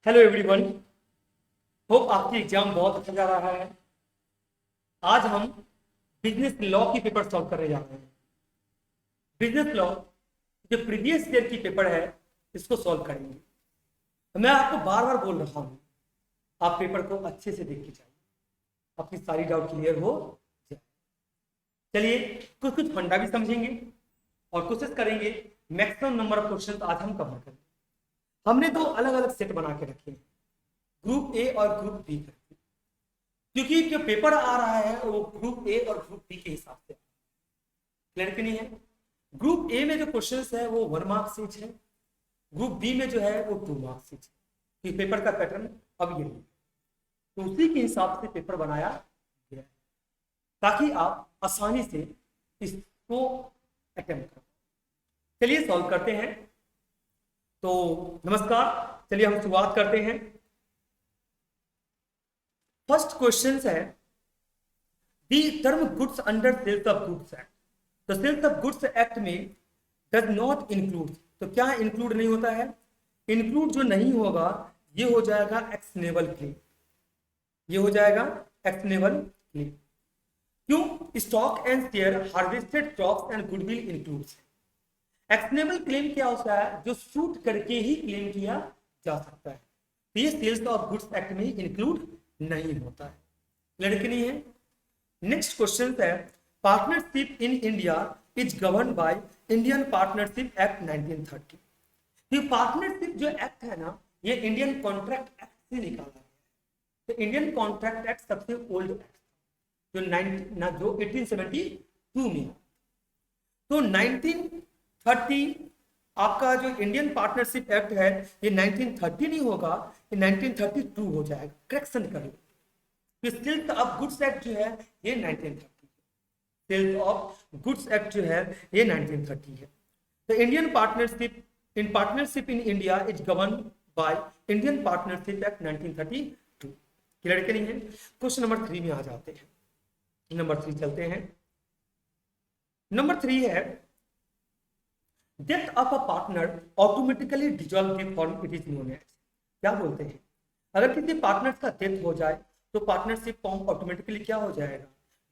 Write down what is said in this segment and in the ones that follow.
Hello everyone. Hope आपकी exam बहुत अच्छा जा रहा है। आज हम बिजनेस लॉ की पेपर सॉल्व करने जा रहे हैं। बिजनेस लॉ जो प्रीवियस ईयर की पेपर है इसको सॉल्व करेंगे। मैं आपको बार बार बोल रहा हूँ, आप पेपर को अच्छे से देख के जाइए, आपकी सारी डाउट क्लियर हो जाए। चलिए कुछ कुछ फंडा भी समझेंगे और कोशिश करेंगे मैक्सिमम नंबर ऑफ क्वेश्चन आज हम कवर करें। हमने दो अलग अलग सेट बना के रखे हैं, ग्रुप ए और ग्रुप बी करके, क्योंकि जो पेपर आ रहा है वो ग्रुप ए और ग्रुप बी के हिसाब से क्लियर नहीं है। ग्रुप ए में जो क्वेश्चंस है वो 1 मार्क्स ईच है, ग्रुप बी में जो है वो 2 मार्क्स ईच है। तो पेपर का पैटर्न अब यही है, तो उसी के हिसाब से पेपर बनाया गया है ताकि आप आसानी से इसको अटेम्प्ट करें। चलिए सॉल्व करते हैं। तो नमस्कार, चलिए हम शुरुआत करते हैं। फर्स्ट क्वेश्चन है the term goods under sales of goods act. तो सेल्स ऑफ गुड्स एक्ट में डज नॉट इंक्लूड, तो क्या इंक्लूड नहीं होता है? इंक्लूड जो नहीं होगा ये हो जाएगा एक्शनेबल क्लेम, ये हो जाएगा एक्शनेबल क्लेम। क्यों? Stock and share, harvested crops and goodwill includes. Actionable claim क्या होता है? जो शूट करके ही क्लेम किया जा सकता है। तो ये सेल्स ऑफ गुड्स एक्ट में इंक्लूड नहीं होता है। लड़के नहीं है। नेक्स्ट क्वेश्चन है partnership in India is govern by Indian partnership act 1930। ये पार्टनरशिप जो एक्ट है ना, ये इंडियन कॉन्ट्रैक्ट एक्ट से निकाला गया है। तो इंडियन कॉन्ट्रैक्ट एक्ट सबसे ओल्ड एक्ट जो 1872 में। तो 1930 आपका जो इंडियन पार्टनरशिप एक्ट है ये 1930 नहीं होगा, ये 1932 हो जाएगा। करेक्शन कर लो। सेल्स ऑफ गुड्स एक्ट जो है ये 1930 है। सेल्स ऑफ गुड्स एक्ट जो है ये 1930 है। तो Indian partnership in India is govern by Indian partnership act 1932। Clear नहीं है? क्वेश्चन नंबर 3 में आ जाते हैं। नंबर 3 चलते हैं। नंबर 3 है death of a partner automatically dissolve the firm it is known as. क्या बोलते हैं? अगर किसी पार्टनर का डेथ हो जाए तो पार्टनरशिप फॉर्म ऑटोमेटिकली क्या हो जाएगा?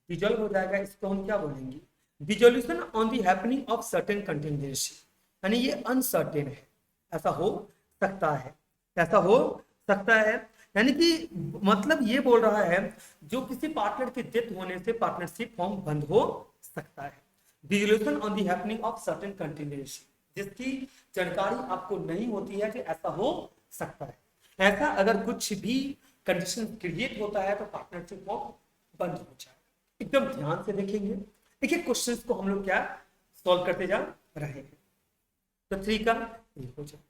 डिसॉल्व हो जाएगा। इसको हम क्या बोलेंगे? Dissolution on the happening of certain contingency, यानी ये अनसर्टेन है, ऐसा हो सकता है, ऐसा हो सकता है। यानी कि मतलब ये बोल रहा है जो किसी पार्टनर के डेथ होने से पार्टनरशिप फॉर्म बंद हो सकता है। Dissolution on the happening of certain contingency, जिसकी जानकारी आपको नहीं होती है कि ऐसा हो सकता है। ऐसा अगर कुछ भी कंडीशन क्रिएट होता है तो पार्टनरशिप फॉर्म बंद हो जाएगा। एकदम ध्यान से देखेंगे। देखिए क्वेश्चंस को हम लोग क्या सॉल्व करते जा रहे हैं। तो 3 का ये हो जाए।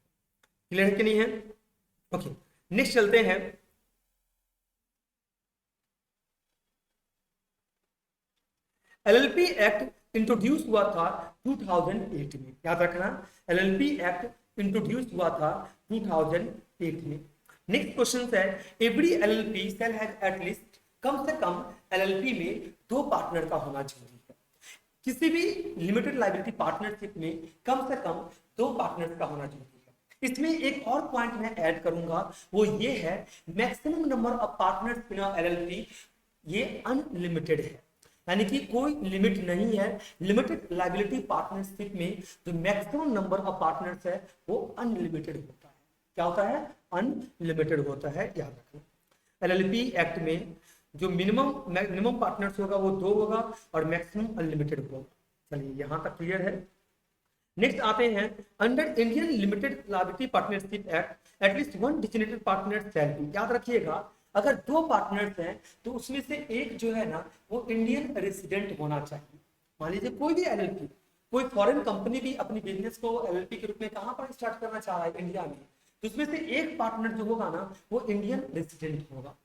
क्लियर है कि नहीं है? ओके, नेक्स्ट चलते हैं। एलएलपी एक्ट इंट्रोड्यूस हुआ था 2008 में। याद रखना, एलएलपी एक्ट इंट्रोड्यूस हुआ था 2008 में। नेक्स्ट क्वेश्चन है every LLP shall have at least, कम से कम एलएलपी में 2 पार्टनर का होना जरूरी है। किसी भी लिमिटेड लायबिलिटी पार्टनरशिप में कम से कम 2 पार्टनर का होना जरूरी है। इसमें एक और पॉइंट मैं ऐड करूंगा, वो ये है maximum number of partners in LLP ये अनलिमिटेड है, यानी कि कोई लिमिट नहीं है। लिमिटेड लायबिलिटी पार्टनरशिप में जो मैक्सिमम नंबर ऑफ पार्टनर्स है वो अनलिमिटेड होता है। क्या होता है? अनलिमिटेड होता है, याद रखना। एलएलपी एक्ट में जो मिनिमम पार्टनर्स होगा वो 2 होगा और मैक्सिमम अनलिमिटेड होगा। चलिए यहां तक क्लियर है। नेक्स्ट आते हैं under Indian limited liability partnership act at least 1 designated partner shall be. याद रखिएगा, अगर 2 पार्टनर्स हैं तो उसमें से एक जो है ना वो इंडियन रेसिडेंट होना चाहिए। मान लीजिए कोई भी एलएलपी, कोई फॉरेन कंपनी भी अपनी बिजनेस को एलएलपी के रूप में कहां पर स्टार्ट करना चाह रहा है? इंडिया में। तो उसमें से एक पार्टनर जो होगा ना वो इंडियन रेसिडेंट होगा,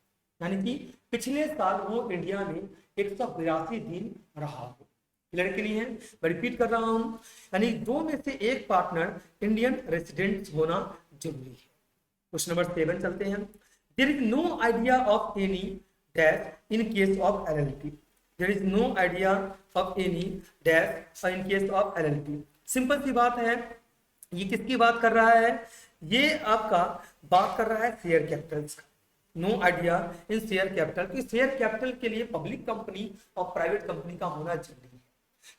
यानी कि पिछले साल वो इंडिया में 182 दिन रहा हो। लड़के नहीं है, मैं रिपीट कर रहा हूं, यानी 2 में से एक पार्टनर इंडियन रेसिडेंट होना जरूरी है। क्वेश्चन नंबर 7 चलते हैं। There is no idea of any dash in case of LLP. There is no idea of any dash in case of LLP. Simple सी बात है, ये किसकी बात कर रहा है? ये आपका बात कर रहा है शेयर कैपिटल का। No idea in share capital, कि शेयर कैपिटल के लिए पब्लिक कंपनी और प्राइवेट कंपनी का होना जरूरी है,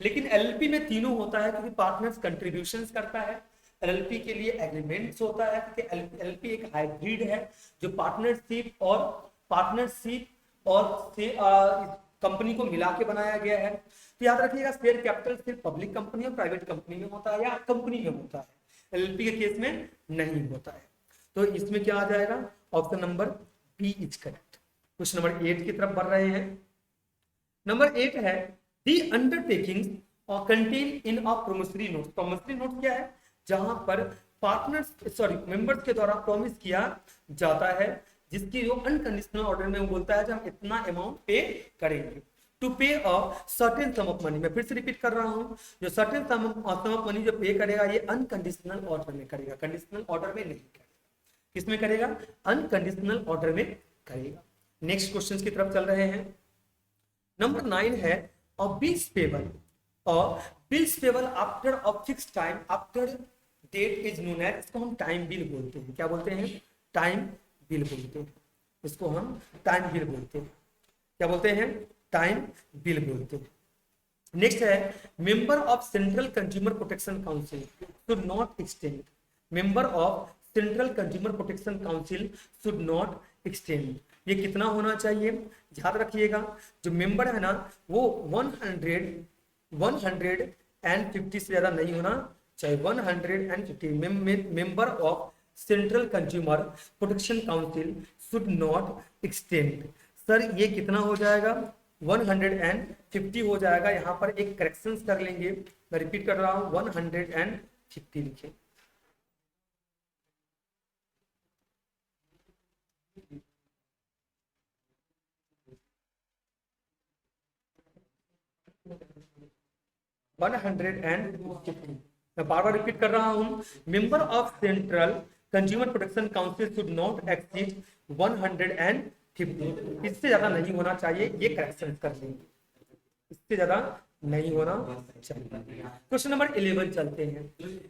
लेकिन एलएलपी में तीनों होता है, क्योंकि पार्टनर्स कंट्रीब्यूशंस करता है। एलएलपी के लिए एग्रीमेंट्स होता है, क्योंकि एलएलपी एक हाइब्रिड है जो पार्टनरशिप और से कंपनी को मिला के बनाया गया है। तो याद रखिएगा शेयर कैपिटल सिर्फ पब्लिक कंपनी और प्राइवेट कंपनी में होता है या कंपनी में होता है, एलएलपी के केस में नहीं होता है। तो इसमें क्या आ जाएगा, option number B is correct. Question number 8 की तरफ बढ़ रहे हैं। नंबर 8 है दी अंडरटेकिंग्स और contain in a promissory note. Promissory note क्या है, जहां पर मेंबर्स के द्वारा प्रॉमिस किया जाता है, जिसकी जो अनकंडीशनल ऑर्डर में वो बोलता है कि हम इतना अमाउंट पे करेंगे, टू पे a certain some of money. मैं फिर से रिपीट कर रहा हूं, जो सर्टेन सम ऑफ मनी जो पे करेगा ये अनकंडीशनल ऑर्डर में करेगा, कंडीशनल ऑर्डर में नहीं करेगा। किसमें करेगा, अनकंडीशनल ऑर्डर में करेगा। नेक्स्ट क्वेश्चन की तरफ चल रहे हैं। नंबर 9 है bills payable after a fixed time after date is known as, इसको हम टाइम बिल बोलते हैं। क्या बोलते हैं, टाइम बिल बोलते हैं, इसको हम टाइम बिल बोलते हैं। क्या बोलते हैं, टाइम बिल बोलते हैं। नेक्स्ट है member of central consumer protection council should not extend. Member of central consumer protection council should not extend, ये कितना होना चाहिए, याद रखिएगा जो मेंबर है ना वो 150 से ज्यादा नहीं होना चाहिए। 150 member of central consumer protection council should not extend. Sir ये कितना हो जाएगा, 150 हो जाएगा। यहाँ पर एक करेक्शन कर लेंगे, मैं रिपीट कर रहा हूँ 150 लिखे। मैं बार बार रिपीट कर रहा हूं, member of central consumer protection council should not exceed 150, इससे ज्यादा नहीं होना चाहिए। ये करेक्शन कर लेंगे, इससे ज्यादा नहीं होना चाहिए। क्वेश्चन नंबर 11 चलते हैं।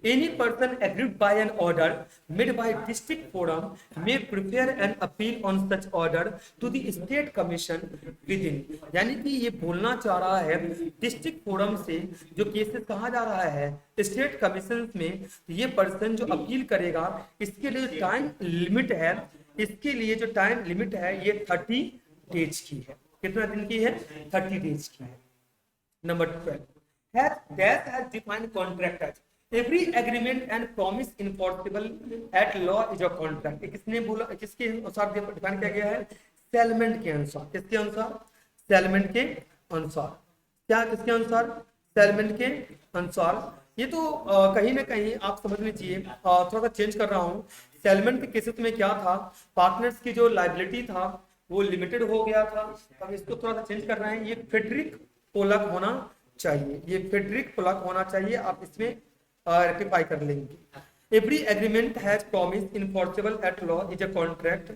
Any person agreed by an order made by district forum may prepare an appeal on such order to the state commission within, यानी कि ये बोलना चाह रहा है डिस्ट्रिक्ट फोरम से जो केसेस कहा जा रहा है स्टेट कमीशन में, ये पर्सन जो अपील करेगा इसके लिए टाइम लिमिट है, इसके लिए जो टाइम लिमिट है ये 30 डेज की है। कितना दिन की है, 30 डेज की है। Number 12 has defined contract as every agreement and promise enforceable at law is a contract। किसने बोला, किसके अनुसार डिफाइन किया गया है, सेलमेंट के अनुसार। किसके अनुसार, सेलमेंट के अनुसार। क्या किसके अनुसार, सेलमेंट के अनुसार। ये तो कहीं ना कहीं आप समझ लीजिए, थोड़ा सा चेंज कर रहा हूँ। सेलमेंट के केसेस में क्या था, पार्टनर्स की जो लाइबिलिटी था वो लिमिटेड हो गया था, अब इसको थोड़ा सा चेंज कर रहे हैं। ये फेडरिक पोलक होना चाहिए, ये फेडरिक पोलक होना चाहिए, आप इसमें रेक्टिफाई कर लेंगे। Every agreement has promise enforceable at law is a contract,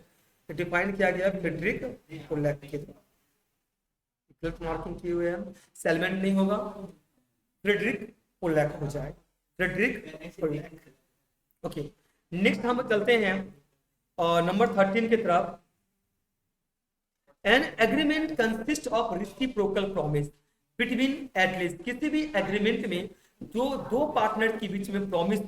define किया गया फेडरिक पोलक के द्वारा। मार्किंग किए हुए हैं, सेलमेंट नहीं होगा, फेडरिक पोलक हो जाए, फेडरिक पोलक। ओके, नेक्स्ट हम चलते हैं नंबर 13 की तरफ। An agreement consist of reciprocal promise between at least, किसी भी एग्रीमेंट में जो दो पार्टनर के बीच में प्रॉमिस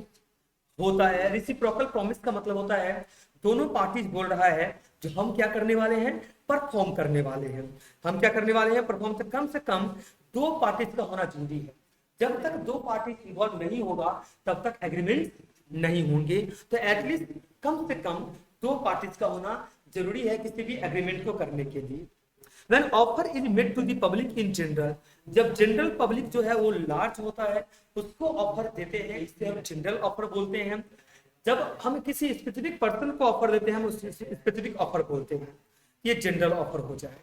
होता है। रेसिप्रोकल प्रॉमिस का मतलब होता है दोनों पार्टीज बोल रहा है जो हम क्या करने वाले हैं, परफॉर्म करने वाले हैं। हम क्या करने वाले हैं, परफॉर्म से कम 2 पार्टीज का होना जरूरी है। जब तक 2 पार्टीज इन्वॉल्व नहीं होगा तब तक एग्रीमेंट नहीं होंगे। तो एटलीस्ट कम से कम 2 पार्टीज का होना जरूरी है किसी भी एग्रीमेंट को करने के लिए। When offer is made to the public in general, जब जनरल पब्लिक जो है वो लार्ज होता है उसको ऑफर देते हैं, इससे हम जनरल ऑफर बोलते हैं। जब हम किसी स्पेसिफिक पर्सन को ऑफर देते हैं हम उस स्पेसिफिक ऑफर बोलते हैं, ये जनरल ऑफर हो जाए।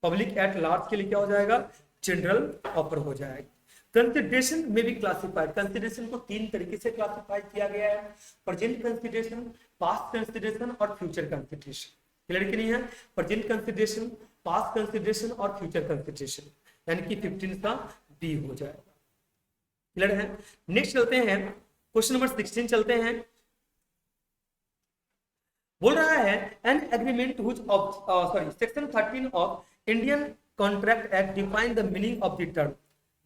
पब्लिक एट लार्ज के लिए क्या हो जाएगा, जनरल ऑफर हो जाएगा। कंसिडरेशन में भी क्लासिफाइड, कंसिडरेशन को 3 तरीके से क्लासिफाई किया गया है, प्रेजेंट कंसिडरेशन, पास्ट कंसिडरेशन और फ्यूचर कंसिडरेशन। क्लियर कि नहीं है, प्रेजेंट कंसिडरेशन, पास्ट कंसिडरेशन और फ्यूचर कंसिडरेशन, यानी कि 15 का बी हो जाएगा। क्लियर है। नेक्स्ट चलते हैं क्वेश्चन नंबर 16 चलते हैं। बोल रहा है an agreement which of sorry section 13 of Indian contract act define the meaning of the term,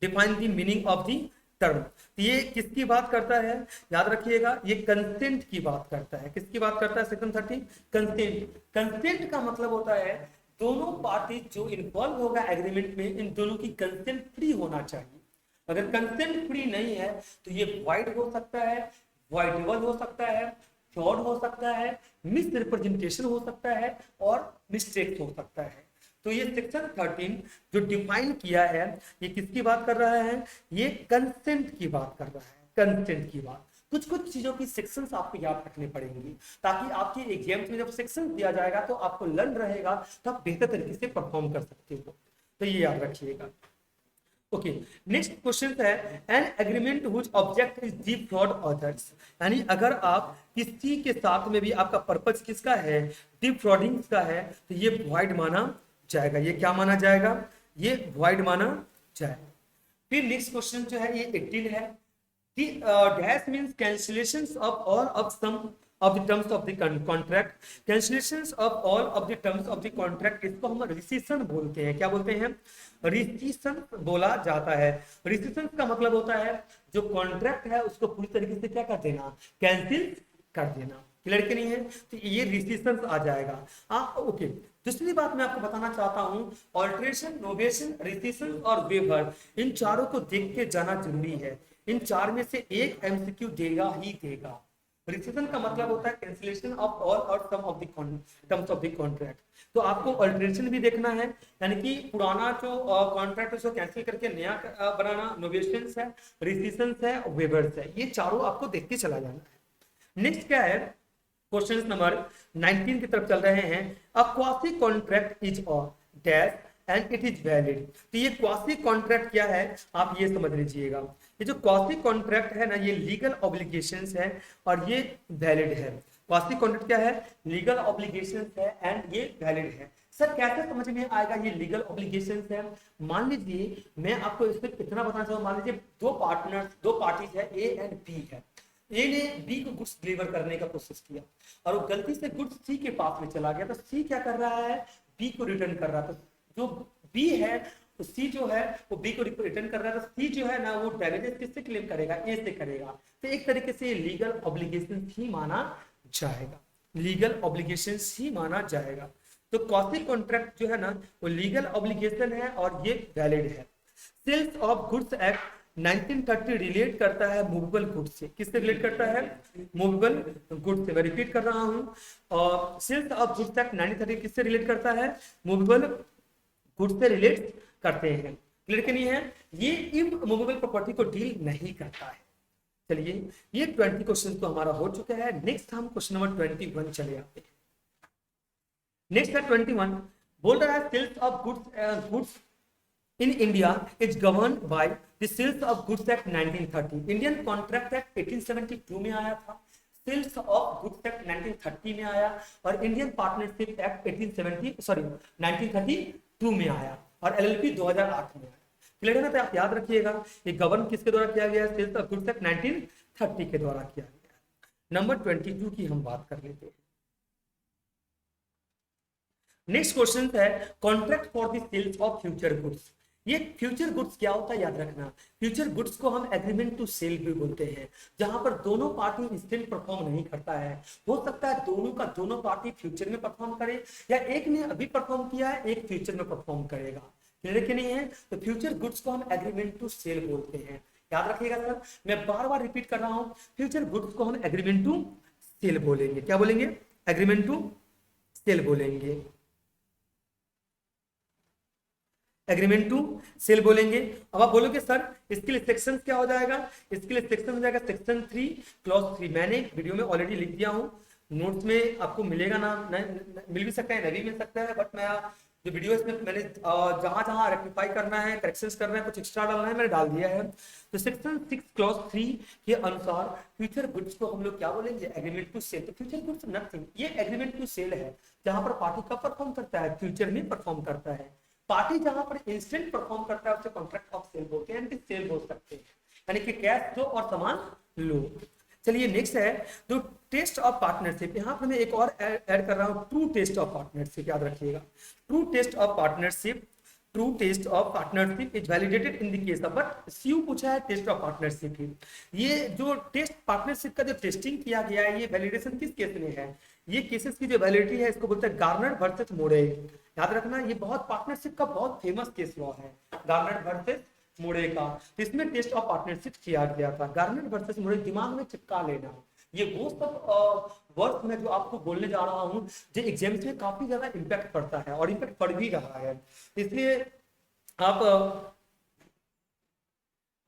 define the meaning of the term. ये किसकी बात करता है, याद रखिएगा, ये कंसेंट की बात करता है। किसकी बात करता है सेक्शन 13? कंसेंट। कंसेंट का मतलब होता है दोनों पार्टी जो इन्वॉल्व होगा एग्रीमेंट में, इन दोनों की कंसेंट फ्री होना चाहिए। अगर कंसेंट फ्री नहीं है तो ये वॉइड हो सकता है, वॉइडेबल हो सकता है, फ्रॉड हो सकता है, मिस रिप्रेजेंटेशन हो सकता है और मिस्टेक हो सकता है। तो ये सेक्शन 13 जो डिफाइन किया है, ये किसकी बात कर रहा है? ये कंसेंट की बात कर रहा है, कंसेंट की बात। कुछ कुछ चीजों की सेक्शंस आपको याद रखने पड़ेंगे ताकि आपके एग्जाम्स में जब सेक्शन दिया जाएगा तो आपको लर्न रहेगा, तो आप बेहतर तरीके से परफॉर्म कर सकते हो। तो ये याद रखिएगा। ओके, नेक्स्ट क्वेश्चन है an agreement which object is defrauded others, यानी अगर आप किसी के साथ में भी आपका पर्पस किसका है, डिफ्रॉडिंग का है, तो ये वॉइड माना जाएगा। ये क्या माना जाएगा? ये वॉइड माना जाएगा। फिर नेक्स्ट क्वेश्चन जो है ये 18 है। Dash means cancellations of all of some of the terms of the contract, cancellations of all of the terms of the contract, इसको हम रिसीशन बोलते हैं। क्या बोलते हैं? रिसीशन बोला जाता है। रिसीशन का मतलब होता है जो कॉन्ट्रैक्ट है उसको पूरी तरीके से क्या कर देना, कैंसिल कर देना। क्लियर कि नहीं है? तो ये रिसीशन आ जाएगा। ओके, दूसरी बात मैं आपको बताना चाहता हूं, ऑल्ट्रेशन, नोवेशन, रिसीशन और वेवर, इन चारों को देख के जाना जरूरी है। इन चार में से एक एमसीक्यू देगा ही देगा। रिसीशन का मतलब होता है कैंसिलेशन ऑफ ऑल और some of the terms of the contract. तो आपको अल्टरेशन भी देखना है, यानी कि पुराना जो कॉन्ट्रैक्ट उसको कैंसिल करके नया बनाना, नोवेशंस है, रिसीशंस है, वेवर्स है, ये चारों आपको देख के चला जाना है। नेक्स्ट क्या है, क्वेश्चन नंबर 19 की तरफ चल रहे हैं। A quasi contract is a dash and it is valid. तो ये क्वासी कॉन्ट्रैक्ट क्या है, आप ये समझ लीजिएगा। ये जो क्वासी कॉन्ट्रैक्ट है ना, ये लीगल ऑब्लिगेशंस है और ये वैलिड है। क्वासी कॉन्ट्रैक्ट क्या है? लीगल ऑब्लिगेशंस है एंड ये वैलिड है। सर कैसे समझ में आएगा ये लीगल ऑब्लिगेशंस है? मान लीजिए मैं आपको इसमें इतना बताना चाहूँ, मान लीजिए दो पार्टीज है, ए एंड बी है। ए ने बी को गुड्स डिलीवर करने का कोशिश किया और वो गलती से गुड्स सी के पास में चला गया, तो सी क्या कर रहा है, बी को रिटर्न कर रहा था। जो बी है तो सी जो है वो बी को रिटर्न कर रहा है, तो सी जो है ना वो डैमेजेस किससे क्लेम करेगा, ए से करेगा। तो एक तरीके से लीगल ऑब्लिगेशन ही माना जाएगा, लीगल ऑब्लिगेशन ही माना जाएगा। तो क्वासी कॉन्ट्रैक्ट जो है ना वो लीगल ऑब्लिगेशन है और ये वैलिड है। Sales of goods act 1930 relate करता है मूवेबल गुड्स से। किससे रिलेट करता है? मूवेबल गुड्स से। मैं रिपीट कर रहा हूं, और सेल्स ऑफ गुड्स एक्ट 1930 किससे रिलेट करता है? मूवेबल गुड्स से रिलेट करते हैं। क्लियर कि नहीं है? ये इमूवेबल प्रॉपर्टी को डील नहीं करता है। चलिए, ये 20 क्वेश्चन तो हमारा हो चुका है। नेक्स्ट हम क्वेश्चन नंबर 21 चले आते हैं। नेक्स्ट है 21, बोल रहा है sales of goods in India is governed by the Sales of Goods Act 1930। Indian contract act 1872 में आया था, सेल्स ऑफ गुड्स एक्ट 1930 में आया और इंडियन पार्टनरशिप एक्ट 1932 में आया और एलएलपी 2008 में आया। क्लियर है ना? तो आप याद रखिएगा ये गवर्न किसके द्वारा किया गया है? सेल्स ऑफ गुड्स एक्ट 1930 के द्वारा किया गया। नंबर 22 की हम बात कर लेते हैं। नेक्स्ट क्वेश्चन है contract for the sales of future goods. ये फ्यूचर गुड्स क्या होता है, याद रखना। फ्यूचर गुड्स को हम एग्रीमेंट टू सेल भी बोलते हैं, जहां पर दोनों पार्टी इंस्टेंट परफॉर्म नहीं करता है। हो सकता है दोनों पार्टी फ्यूचर में परफॉर्म करे, या एक ने अभी परफॉर्म किया है, एक फ्यूचर में परफॉर्म करेगा। क्लियर कि नहीं है? तो फ्यूचर गुड्स को हम एग्रीमेंट टू सेल बोलते हैं। याद रखिएगा सर, मैं बार बार रिपीट कर रहा हूँ, फ्यूचर गुड्स को हम एग्रीमेंट टू सेल बोलेंगे। क्या बोलेंगे? एग्रीमेंट टू सेल बोलेंगे, एग्रीमेंट टू सेल बोलेंगे। अब आप बोलोगे सर इसके लिए सेक्शन क्या हो जाएगा? इसके लिए सेक्शन हो जाएगा सेक्शन 3 क्लॉज 3। मैंने वीडियो में ऑलरेडी लिख दिया हूँ, नोट्स में आपको मिलेगा ना, मिल भी सकता है, नहीं मिल सकता है, बट मैं जो वीडियो इसमें मैंने जहां जहां रेक्टिफाई करना है, करेक्शंस करना है, कुछ एक्स्ट्रा डालना है, मैंने डाल दिया है। तो सेक्शन 6 क्लॉज 3 के अनुसार फ्यूचर गुड्स को हम लोग क्या बोलेंगे? Agreement to sell. तो फ्यूचर गुड्स नथिंग, ये एग्रीमेंट टू सेल है जहां पर पार्टी कब परफॉर्म करता है? फ्यूचर में परफॉर्म करता है। पार्टी जहां पर इंस्टेंट परफॉर्म करता है उसे कॉन्ट्रैक्ट ऑफ सेल बोलते हैं, सेल बोल सकते हैं, यानी कि कैश दो और सामान लो। चलिए नेक्स्ट है, जो टेस्ट ऑफ पार्टनरशिप, यहाँ पर मैं एक और ऐड कर रहा हूँ, ट्रू टेस्ट ऑफ पार्टनरशिप, याद रखिएगा। True test of partnership, true test of partnership is validated in the case of, but CU पूछा है टेस्ट ऑफ पार्टनरशिप ही। ये जो टेस्ट पार्टनरशिप का जो टेस्टिंग किया गया है, ये वैलिडेशन किस केस में है? ये केसेस की जो वैलिडिटी है इसको बोलते हैं गार्नर वर्सेस मोरे। याद रखना, ये बहुत पार्टनरशिप का बहुत फेमस केस लॉ है, गार्नर वर्सेस मोरे का। तो इसमें टेस्ट ऑफ पार्टनरशिप किया गया था। गार्नर वर्सेस मोरे दिमाग में चिपका लेना, ये वो सब वर्ड मैं जो आपको बोलने जा रहा हूँ जो एग्जाम्स में काफी ज्यादा इम्पैक्ट पड़ता है और इम्पैक्ट पड़ भी रहा है, इसलिए आप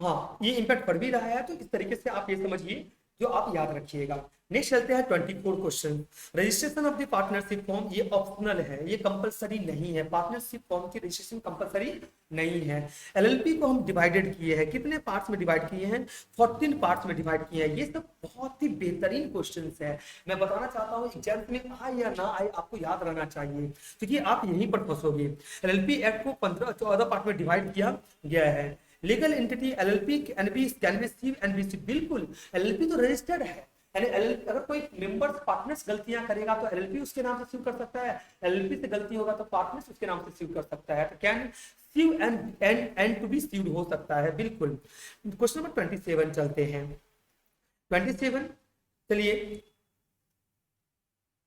हाँ, ये इम्पैक्ट पड़ भी रहा है, तो इस तरीके से आप ये समझिए जो आप याद रखिएगा। नेक्स्ट चलते हैं 24 question. Registration of the partnership form, ये ऑप्शनल है, ये कंपलसरी नहीं है। पार्टनरशिप फॉर्म की रजिस्ट्रेशन कंपलसरी नहीं है। एलएलपी को हम डिवाइडेड किए हैं, कितने पार्ट्स में डिवाइड किए हैं? 14 पार्ट्स में डिवाइड किए हैं। ये सब बहुत ही बेहतरीन क्वेश्चंस है, मैं बताना चाहता हूँ एग्जाम में आए या ना आए आपको याद रहना चाहिए, क्योंकि आप यहीं पर फंसोगे। एलएलपी एक्ट को 14 पार्ट में डिवाइड किया गया है। Legal entity LLP can be sued and be sued, बिल्कुल एलएलपी तो रजिस्टर्ड है, यानी एलएलपी अगर कोई मेंबर्स पार्टनर्स गलतियां करेगा तो एलएलपी उसके नाम से सीव कर सकता है, एलएलपी से गलती होगा तो पार्टनर्स उसके नाम से सीव कर सकता है। तो can सीव and to be sieved हो सकता है, बिल्कुल। क्वेश्चन नंबर 27 चलते हैं। 27 चलिए,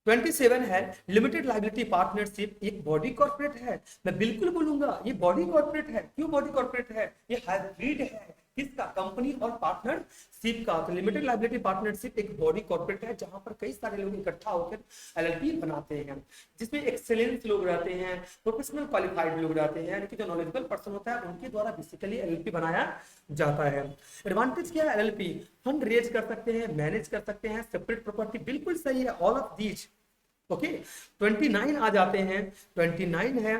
27 है लिमिटेड लायबिलिटी पार्टनरशिप एक बॉडी कॉर्पोरेट है। मैं बिल्कुल बोलूंगा ये बॉडी कॉर्पोरेट है। क्यों बॉडी कॉर्पोरेट है? ये हाइब्रिड है, किसका? कंपनी और पार्टनरशिप का। तो लिमिटेड लायबिलिटी पार्टनरशिप एक बॉडी कॉर्पोरेट है जहां पर कई सारे लोग इकट्ठा होकर एलएलपी बनाते हैं, जिसमें एक्सेलेंस लोग रहते हैं, प्रोफेशनल क्वालिफाइड लोग रहते हैं, यानी कि जो नॉलेजेबल पर्सन होता है उनके द्वारा बेसिकली एलएलपी बनाया जाता है। एडवांटेज क्या है? एलएलपी फंड रेज कर सकते हैं, मैनेज कर सकते हैं, सेपरेट प्रॉपर्टी, बिल्कुल सही है, ऑल ऑफ दीज। ओके, 29 आ जाते हैं। 29 है,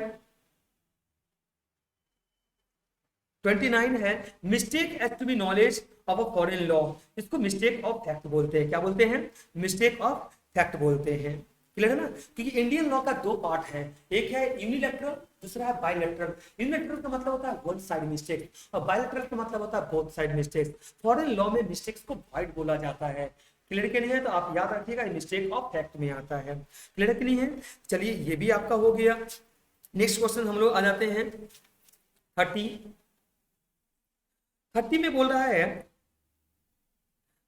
29 है mistake as to be knowledge of a foreign law. इसको मिस्टेक ऑफ फैक्ट बोलते हैं। क्या बोलते हैं? मिस्टेक ऑफ फैक्ट बोलते हैं। क्लियर है ना? क्योंकि इंडियन लॉ का दो पार्ट है, एक है यूनिलैटरल, दूसरा है बायलैटरल। यूनिलैटरल का मतलब होता है वन साइड मिस्टेक और बायलैटरल का मतलब होता है both side mistake. Foreign law में मिस्टेक्स को वॉइड बोला जाता है। क्लियर के नहीं है तो आप याद रखिएगा मिस्टेक ऑफ फैक्ट में आता है। क्लियर के नहीं है? चलिए ये भी आपका हो गया। नेक्स्ट क्वेश्चन हम लोग आ जाते हैं 30 में बोल रहा है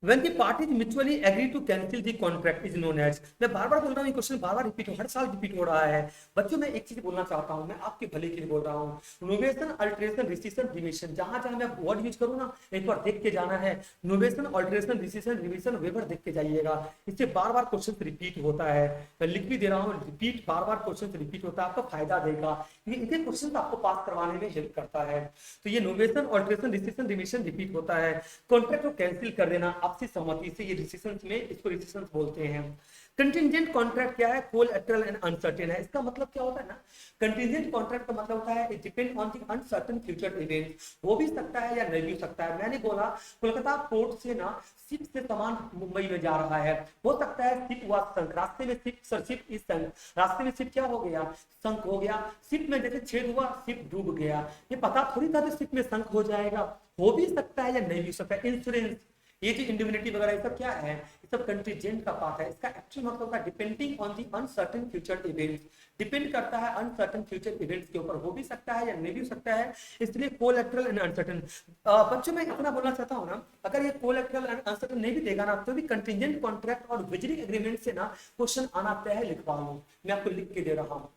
when the parties mutually agree to cancel the contract is known as। मैं बार बार बोल रहा हूँ, ये क्वेश्चन बार बार रिपीट हो, हर साल रिपीट हो रहा है। बच्चों मैं एक चीज बोलना चाहता हूँ, मैं आपके भले के लिए बोल रहा हूँ। नोवेशन, अल्टरेशन, रिसिशन, रिविजन, जहां जहां मैं वर्ड यूज करूँ ना एक बार देख के जाना है। नोवेशन, अल्टरेशन, रिसिशन, रिविजन वेबर देख के जाइएगा, इससे बार बार क्वेश्चन रिपीट होता है। मैं लिख भी दे रहा हूँ, रिपीट, बार बार क्वेश्चन रिपीट होता है, आपका फायदा देगा, क्योंकि इसे क्वेश्चन आपको पास करवाने में हेल्प करता है। तो ये नोवेशन, अल्टरेशन, रिसिशन, रिविजन रिपीट होता है। कॉन्ट्रैक्ट को कैंसिल कर देना आपसी सहमति से, रिसिशंस में इसको रिसिशंस बोलते हैं। कंटिंजेंट कॉन्ट्रैक्ट क्या है? कोलैटरल एंड अनसर्टेन है। इसका मतलब क्या होता है ना, कंटिंजेंट कॉन्ट्रैक्ट का मतलब होता है it depend on the uncertain future event. हो भी सकता है या नहीं भी सकता है। मैंने बोला कोलकाता पोर्ट से ना शिप से सामान मुंबई में जा रहा है, हो सकता है शिप हुआ संक, रास्ते में शिप इस संक, रास्ते में शिप क्या हो गया? संक हो गया। शिप में जैसे छेद हुआ, शिप डूब गया। ये पता थोड़ी था तो शिप में संक हो जाएगा, हो भी सकता है या नहीं भी सकता है। इंश्योरेंस, ये जो इंडिमिनिटी वगैरह ये सब क्या है? ये सब कंटीजेंट का पार्ट है। इसका एक्चुअल मतलब होता है depending on the uncertain future events, depend करता है अनसर्टेन फ्यूचर इवेंट्स के ऊपर, हो भी सकता है या नहीं भी हो सकता है, इसलिए कोलैटरल एंड अनसर्टेन। बच्चों मैं इतना बोलना चाहता हूँ ना, अगर ये कोलैटरल एंड अनसर्टेन नहीं भी देगा ना तो भी कंटीजेंट कॉन्ट्रैक्ट और विजरिंग एग्रीमेंट से ना क्वेश्चन आना तय है, लिखवा लो, मैं आपको लिख के दे रहा हूँ।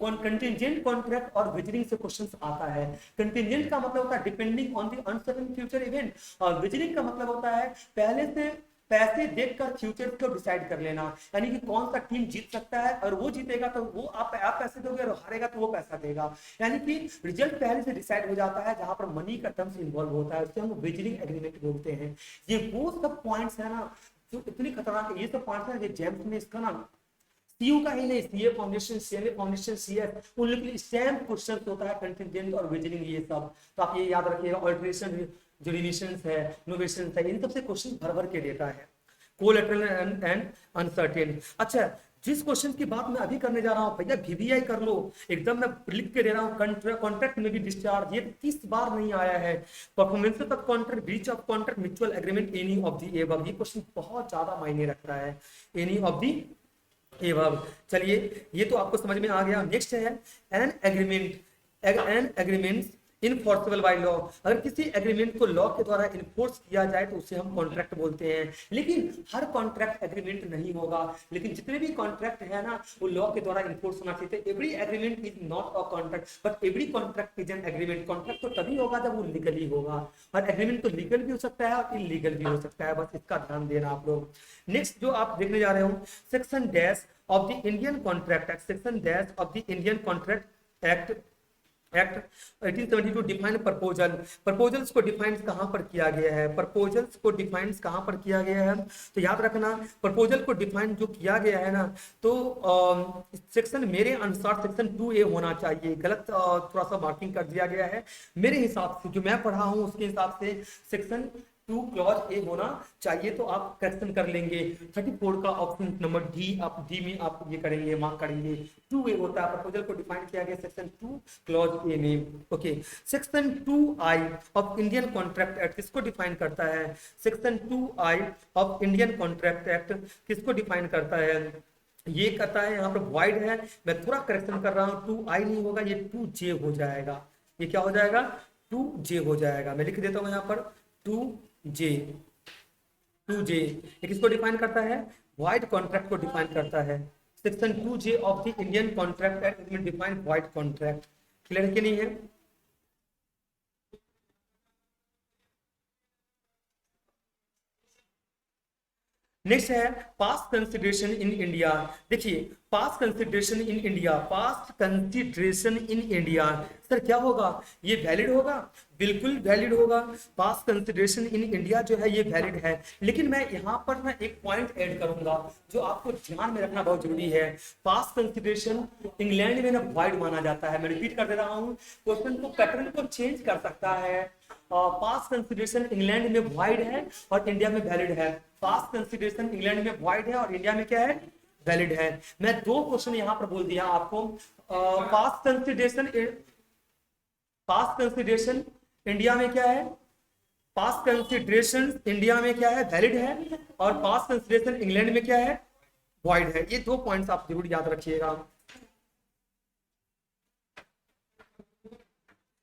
कंटिंजेंट कॉन्ट्रैक्ट और विजरिंग से क्वेश्चंस आता है। कंटिंजेंट का मतलब होता है depending on the uncertain future event, और विजरिंग का मतलब होता है पहले से पैसे देखकर फ्यूचर को डिसाइड कर लेना, यानी कि कौन सा टीम जीत सकता है और वो जीतेगा तो वो आप पैसे दोगे और हारेगा तो वो पैसा देगा, यानी कि रिजल्ट पहले से डिसाइड हो जाता है। जहां पर मनी का टर्म्स इन्वॉल्व होता है उससे हम विजरिंग एग्रीमेंट बोलते हैं। ये वो सब पॉइंट्स है ना जो इतनी खतरनाक है, ये सब पॉइंट्स है जेम्स में इसका ना सीयू का ही नहीं, CA foundation, CMA foundation, CF, उन लोग के लिए सेम क्वेश्चन होता है कंटिंजेंट और विजरिंग, ये सब तो आप ये याद रखिएगा। अल्टरेशन, जो रिविशंस है, नोवेशंस है, इन सब से क्वेश्चन भर भर के देता है। Collateral and uncertain. अच्छा, जिस क्वेश्चन की बात मैं अभी करने जा रहा हूँ भैया VVI कर लो, एकदम मैं लिख के दे रहा हूँ, कॉन्ट्रैक्ट में भी डिस्चार्ज, ये 30 बार नहीं आया है। Performance of contract, breach of contract, mutual agreement, any of the above, ये क्वेश्चन बहुत ज्यादा मायने रखता है, एनी ऑफ द एबव। चलिए ये तो आपको समझ में आ गया। नेक्स्ट है an agreement, an agreement enforceable by law, अगर किसी एग्रीमेंट को लॉ के द्वारा इन्फोर्स किया जाए तो उसे हम कॉन्ट्रैक्ट बोलते हैं। लेकिन हर कॉन्ट्रैक्ट एग्रीमेंट नहीं होगा, लेकिन जितने भी कॉन्ट्रैक्ट है ना वो लॉ के द्वारा इन्फोर्स होना चाहिए। Every agreement is not a contract but every contract is an agreement. Contract तो तभी होगा जब वो लीगली होगा, और एग्रीमेंट तो लीगल भी हो सकता है और इलीगल भी हो सकता है, बस इसका ध्यान देना आप लोग। नेक्स्ट जो आप देखने जा रहे हो, section dash of the Indian contract act, section dash of the Indian contract act 1872 define proposal. Proposals को डिफाइन कहां पर किया गया है, प्रपोजल्स को डिफाइन कहां पर किया गया है, तो याद रखना प्रपोजल को डिफाइन जो किया गया है ना, तो सेक्शन मेरे अनुसार सेक्शन 2A होना चाहिए, गलत थोड़ा सा मार्किंग कर दिया गया है। मेरे हिसाब से जो मैं पढ़ा हूं उसके हिसाब से सेक्शन 2 क्लॉज ए होना चाहिए, तो आप करेक्शन कर लेंगे। 34 का ऑप्शन नंबर डी, आप डी में आप ये करेंगे, मार्क करेंगे। 2A होता है, प्रपोजल को डिफाइन किया गया सेक्शन 2 क्लॉज ए में। Okay, section 2I of Indian contract act किसको डिफाइन करता है, section 2I of Indian contract act किसको डिफाइन करता है, ये करता है, यहाँ पर वाइड है, मैं थोड़ा करेक्शन कर रहा हूँ, 2I नहीं होगा, ये 2J हो जाएगा। ये क्या हो जाएगा, 2J हो जाएगा। मैं लिख देता हूँ यहाँ पर 2J। 2J ये किसको डिफाइन करता है, वाइड कॉन्ट्रैक्ट को डिफाइन करता है। Section 2J of the Indian contract act में डिफाइन वाइड कॉन्ट्रैक्ट। क्लियर कि नहीं है। नेक्स्ट है पास्ट कंसिडरेशन इन इंडिया। देखिए past consideration in India, past consideration in India sir क्या होगा, ये वैलिड होगा, बिल्कुल वैलिड होगा। पास्ट कंसिडरेशन इन इंडिया जो है ये वैलिड है, लेकिन मैं यहाँ पर ना एक पॉइंट ऐड करूंगा जो आपको ध्यान में रखना बहुत जरूरी है। पास्ट कंसिडरेशन इंग्लैंड में ना वाइड माना जाता है, मैं रिपीट कर दे रहा हूँ, क्वेश्चन को पैटर्न को चेंज कर सकता है। पास्ट कंसिडरेशन इंग्लैंड में वाइड है और इंडिया में वैलिड है। पास्ट कंसिडरेशन इंग्लैंड में वाइड है और इंडिया में क्या है, वैलिड है। मैं 2 क्वेश्चन यहां पर बोल दिया आपको। पास्ट कंसिडरेशन इंडिया में क्या है, पास्ट कंसिडरेशन इंडिया में क्या है, वैलिड है, और पास्ट कंसिडरेशन इंग्लैंड में क्या है, वाइड है। ये 2 पॉइंट्स आप जरूर याद रखिएगा।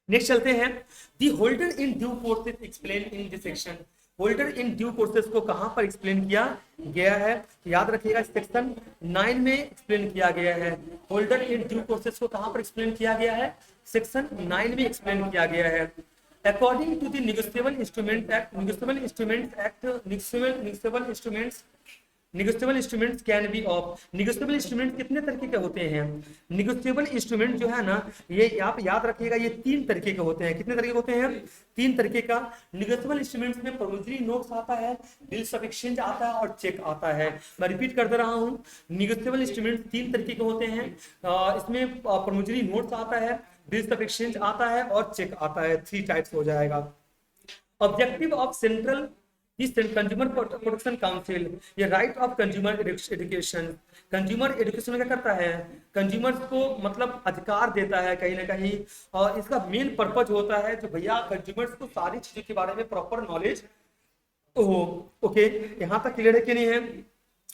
नेक्स्ट चलते हैं, the holder in due courses explain in this section. Holder in due courses को कहां पर एक्सप्लेन किया गया है, याद रखिएगा सेक्शन 9 में एक्सप्लेन किया गया है। होल्डर इन ड्यू कोर्सेस को कहां पर एक्सप्लेन किया गया है, सेक्शन 9 में एक्सप्लेन किया गया है। According to the negotiable instrument act, negotiable instrument act, negotiable instruments can be of. Negotiable instrument कितने तरीके के होते हैं, नेगोशिएबल इंस्ट्रूमेंट जो है ना ये आप याद रखिएगा, ये 3 तरीके के होते हैं। कितने तरीके के होते हैं, 3 तरीके का। नेगोशिएबल इंस्ट्रूमेंट्स में प्रोमिसरी नोट्स आता है, बिल्स ऑफ एक्सचेंज आता है और चेक आता है। मैं रिपीट कर दे रहा हूँ, नेगोशिएबल इंस्ट्रूमेंट्स 3 तरीके के होते हैं। इसमें प्रोमिसरी नोट्स आता है, बिल्स ऑफ एक्सचेंज आता है और चेक आता है। 3 टाइप्स हो जाएगा। Objective of central consumer protection council, ये right of consumer education. Consumer education क्या करता है, कंज्यूमर्स को मतलब अधिकार देता है कहीं ना कहीं, और इसका मेन पर्पज होता है जो भैया कंज्यूमर्स को सारी चीजों के बारे में प्रॉपर नॉलेज हो। ओके, यहाँ तक क्लियर है कि नहीं है।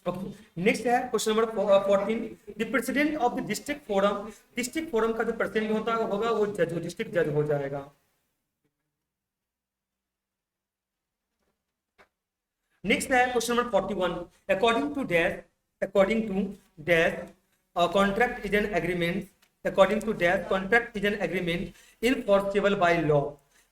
ओके, नेक्स्ट है question number 14, the president of the district forum. District forum का जो प्रेसिडेंट होगा वो जज, डिस्ट्रिक्ट जज हो जाएगा। नेक्स्ट है question number 41, according to dash contract is an agreement, according to dash contract is an agreement enforceable by law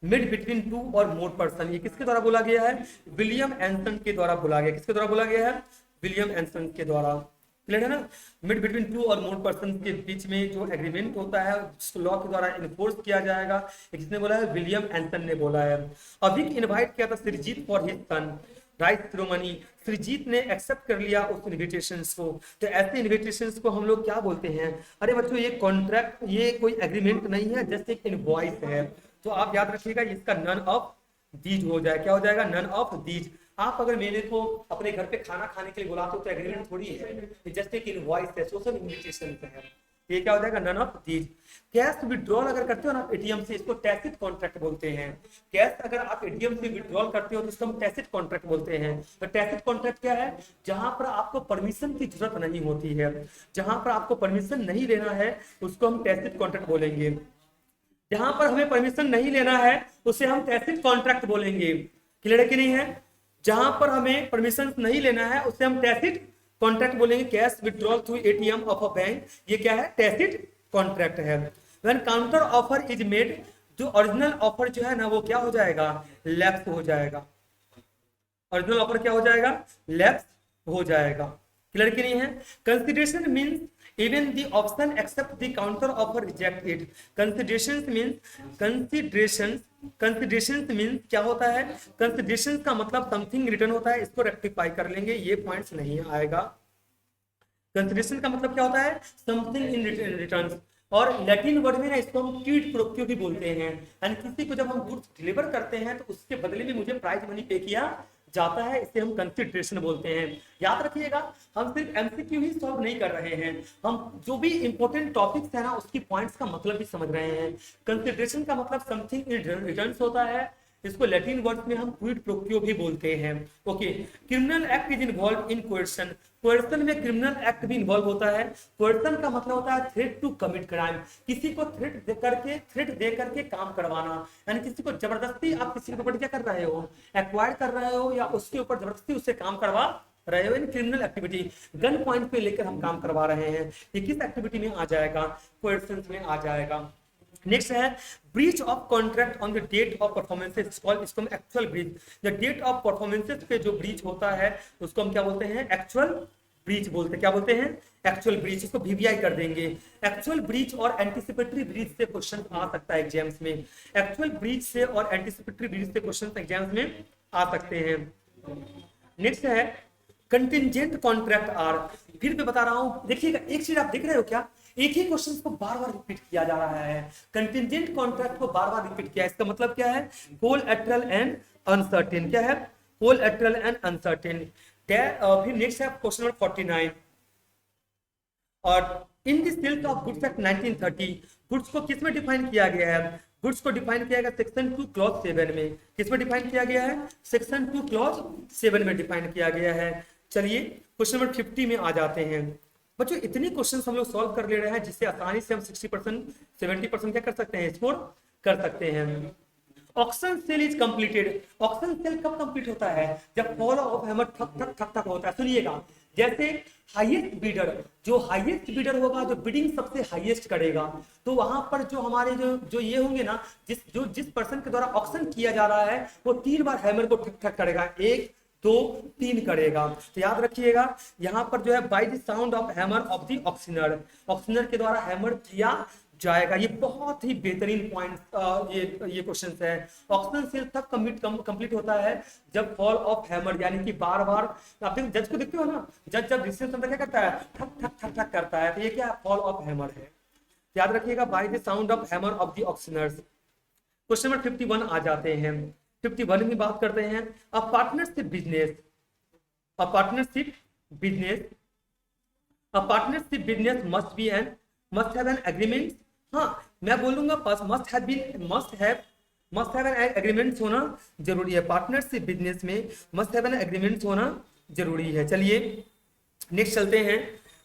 made between 2 और मोर पर्सन। ये किसके द्वारा बोला गया है, विलियम एंसन के द्वारा बोला गया। किसके द्वारा बोला गया है, विलियम एंसन के द्वारा। क्लियर है ना। मिड बिटवीन 2 और मोर पर्सन के बीच में जो एग्रीमेंट होता है जिसको लॉ के द्वारा इन्फोर्स किया जाएगा, किसने बोला है, विलियम एंसन ने बोला है। अभिक इनवाइट किया था Sreejit for his son rite ceremony, Sreejit ने एक्सेप्ट कर लिया उस इन्विटेशंस को। तो ऐसे इन्विटेशंस को हम लोग क्या बोलते हैं, अरे बच्चों ये कॉन्ट्रैक्ट, ये कोई एग्रीमेंट नहीं है, जस्ट एक इनवॉइस है। तो आप याद रखिएगा इसका नन ऑफ दीज हो जाए, क्या हो जाएगा, नन ऑफ दीज। आप अगर मेरे को अपने घर पे खाना खाने के लिए बुलाते हो तो एग्रीमेंट थोड़ी है, जस्ट एक इनवॉइस है, सोशल इन्विटेशन है। ये क्या हो जाएगा, none of these. Cash withdrawal अगर करते हो ना एटीएम से, इसको टैसिट कॉन्ट्रैक्ट बोलते हैं। कैश अगर आप एटीएम से विड्रॉल करते हो तो इसको हम टैसिट कॉन्ट्रैक्ट बोलते हैं। तो टैसिट कॉन्ट्रैक्ट क्या है, जहां पर आपको परमिशन की जरूरत नहीं होती है, जहां पर आपको परमिशन नहीं लेना है उसको हम टैसिट कॉन्ट्रैक्ट बोलेंगे। जहां पर हमें परमिशन नहीं लेना है उसे हम टैसिट कॉन्ट्रैक्ट बोलेंगे। क्लियर है कि नहीं है, जहां पर हमें परमिशन नहीं लेना है उसे हम टैसिट कॉन्ट्रैक्ट बोलेंगे। Cash withdrawal through ATM of a bank, ये क्या है, टैसिट कॉन्ट्रैक्ट है। When counter offer is made, जो ओरिजिनल ऑफर जो है ना वो क्या हो जाएगा, लैप्स हो जाएगा। ओरिजिनल ऑफर क्या हो जाएगा, लैप्स हो जाएगा। क्लियर कि नहीं है। Consideration means even the option except the counter offer reject it। considerations means क्या होता है, considerations का मतलब something रिटर्न होता है, इसको रेक्टिफाई कर लेंगे, ये पॉइंट्स नहीं आएगा। कंसिडरेशन का मतलब क्या होता है, समथिंग इन रिटर्न। और लैटिन वर्ड में ना इसको हम क्विड प्रो क्यो भी बोलते हैं, यानी किसी को जब हम गुड्स डिलीवर करते हैं तो उसके बदले में मुझे प्राइस मनी पे किया जाता है, इसे हम कंसिडरेशन बोलते हैं। याद रखिएगा, हम सिर्फ एमसीक्यू ही सॉल्व नहीं कर रहे हैं, हम जो भी इंपॉर्टेंट टॉपिक्स है ना उसकी पॉइंट्स का मतलब भी समझ रहे हैं। कंसिडरेशन का मतलब समथिंग इन रिटर्न्स होता है, इसको लैटिन वर्ड में हम क्विड प्रो क्यो भी बोलते हैं। Okay, criminal act is involve in coercion. Coercion में क्रिमिनल एक्ट भी इन्वॉल्व होता है। कोएर्सन का मतलब होता है थ्रेट टू कमिट क्राइम, किसी को थ्रेट दे करके काम करवाना, यानी किसी को जबरदस्ती आप किसी के ऊपर क्या कर रहे हो, एक्वायर कर रहे हो या उसके ऊपर जबरदस्ती उससे काम करवा रहे हो, in criminal activity. Gun point पे लेकर हम काम करवा रहे हैं, ये किस एक्टिविटी में आ जाएगा, कोएर्सन में आ जाएगा। नेक्स्ट है breach of contract on the date of performances, इसको हम actual breach, the date of performances पे जो ब्रीच होता है उसको हम क्या बोलते हैं, एक्चुअल ब्रीच बोलते हैं। क्या बोलते हैं, एक्चुअल ब्रीच, इसको वीवीआई कर देंगे। एक्चुअल ब्रीच और एंटीसिपेटरी ब्रीच से क्वेश्चन आ सकता है एग्जाम्स में, एक्चुअल ब्रीच से और एंटीसिपेटरी ब्रीच से क्वेश्चन एग्जाम्स में आ सकते हैं। नेक्स्ट है कंटिंजेंट कॉन्ट्रैक्ट आर, फिर मैं बता रहा हूं, देखिएगा एक चीज आप देख रहे हो क्या, एक ही क्वेश्चन को बार बार रिपीट किया जा रहा है। कंटिंजेंट कॉन्ट्रैक्ट को बार बार रिपीट किया, इसका मतलब क्या है, कोलैटरल एंड अनसर्टेन। क्या है, कोलैटरल एंड अनसर्टेन। फिर नेक्स्ट है क्वेश्चन नंबर 49, और in the sales of goods act 1930, गुड्स को किस में डिफाइन किया गया है, गुड्स को डिफाइन किया गया सेक्शन 2 क्लॉज 7 में। किस में डिफाइन किया गया है, सेक्शन 2 क्लॉज 7 में डिफाइन किया गया है। चलिए क्वेश्चन नंबर 50 में आ जाते हैं। बच्चों इतने क्वेश्चन हम लोग सॉल्व कर ले रहे हैं जिससे आसानी से हम 60% 70% क्या कर सकते हैं, स्कोर कर सकते हैं। Auction sale is completed, auction sale कब कंप्लीट होता है, जब फॉल ऑफ हैमर ठक ठक ठक ठक होता है। सुनिएगा, जैसे हाईएस्ट बीडर, जो हाईएस्ट बीडर होगा, जो बिडिंग सबसे हाईएस्ट करेगा, तो वहां पर जो हमारे जो ये होंगे ना, जिस पर्सन के द्वारा ऑक्शन किया जा रहा है वो 3 बार हैमर को ठक ठक करेगा, 1 2 3 करेगा। तो याद रखिएगा यहाँ पर जो है bye the sound of hammer of the auctioneer, auctioneer के द्वारा हैमर किया जाएगा। ये बहुत ही बेहतरीन पॉइंट ये क्वेश्चन है। ऑक्शन सेल तब कंप्लीट होता है जब फॉल ऑफ हैमर, यानी कि बार बार आप जज को देखते हो ना, जज जब डिसीजन अंदर क्या करता है, ठक ठक ठक ठक करता है, तो ये क्या फॉल ऑफ हैमर है। याद रखिएगा by the sound of hammer of the auctioneers. Question number 51 आ जाते हैं। 51 में बात करते हैं a partnership business, a partnership business must have an agreement. हाँ, मैं बोलूंगा मस्ट हैव एन एग्रीमेंट होना जरूरी है। पार्टनरशिप बिजनेस में मस्ट हैव एन एग्रीमेंट होना जरूरी है। चलिए नेक्स्ट चलते हैं।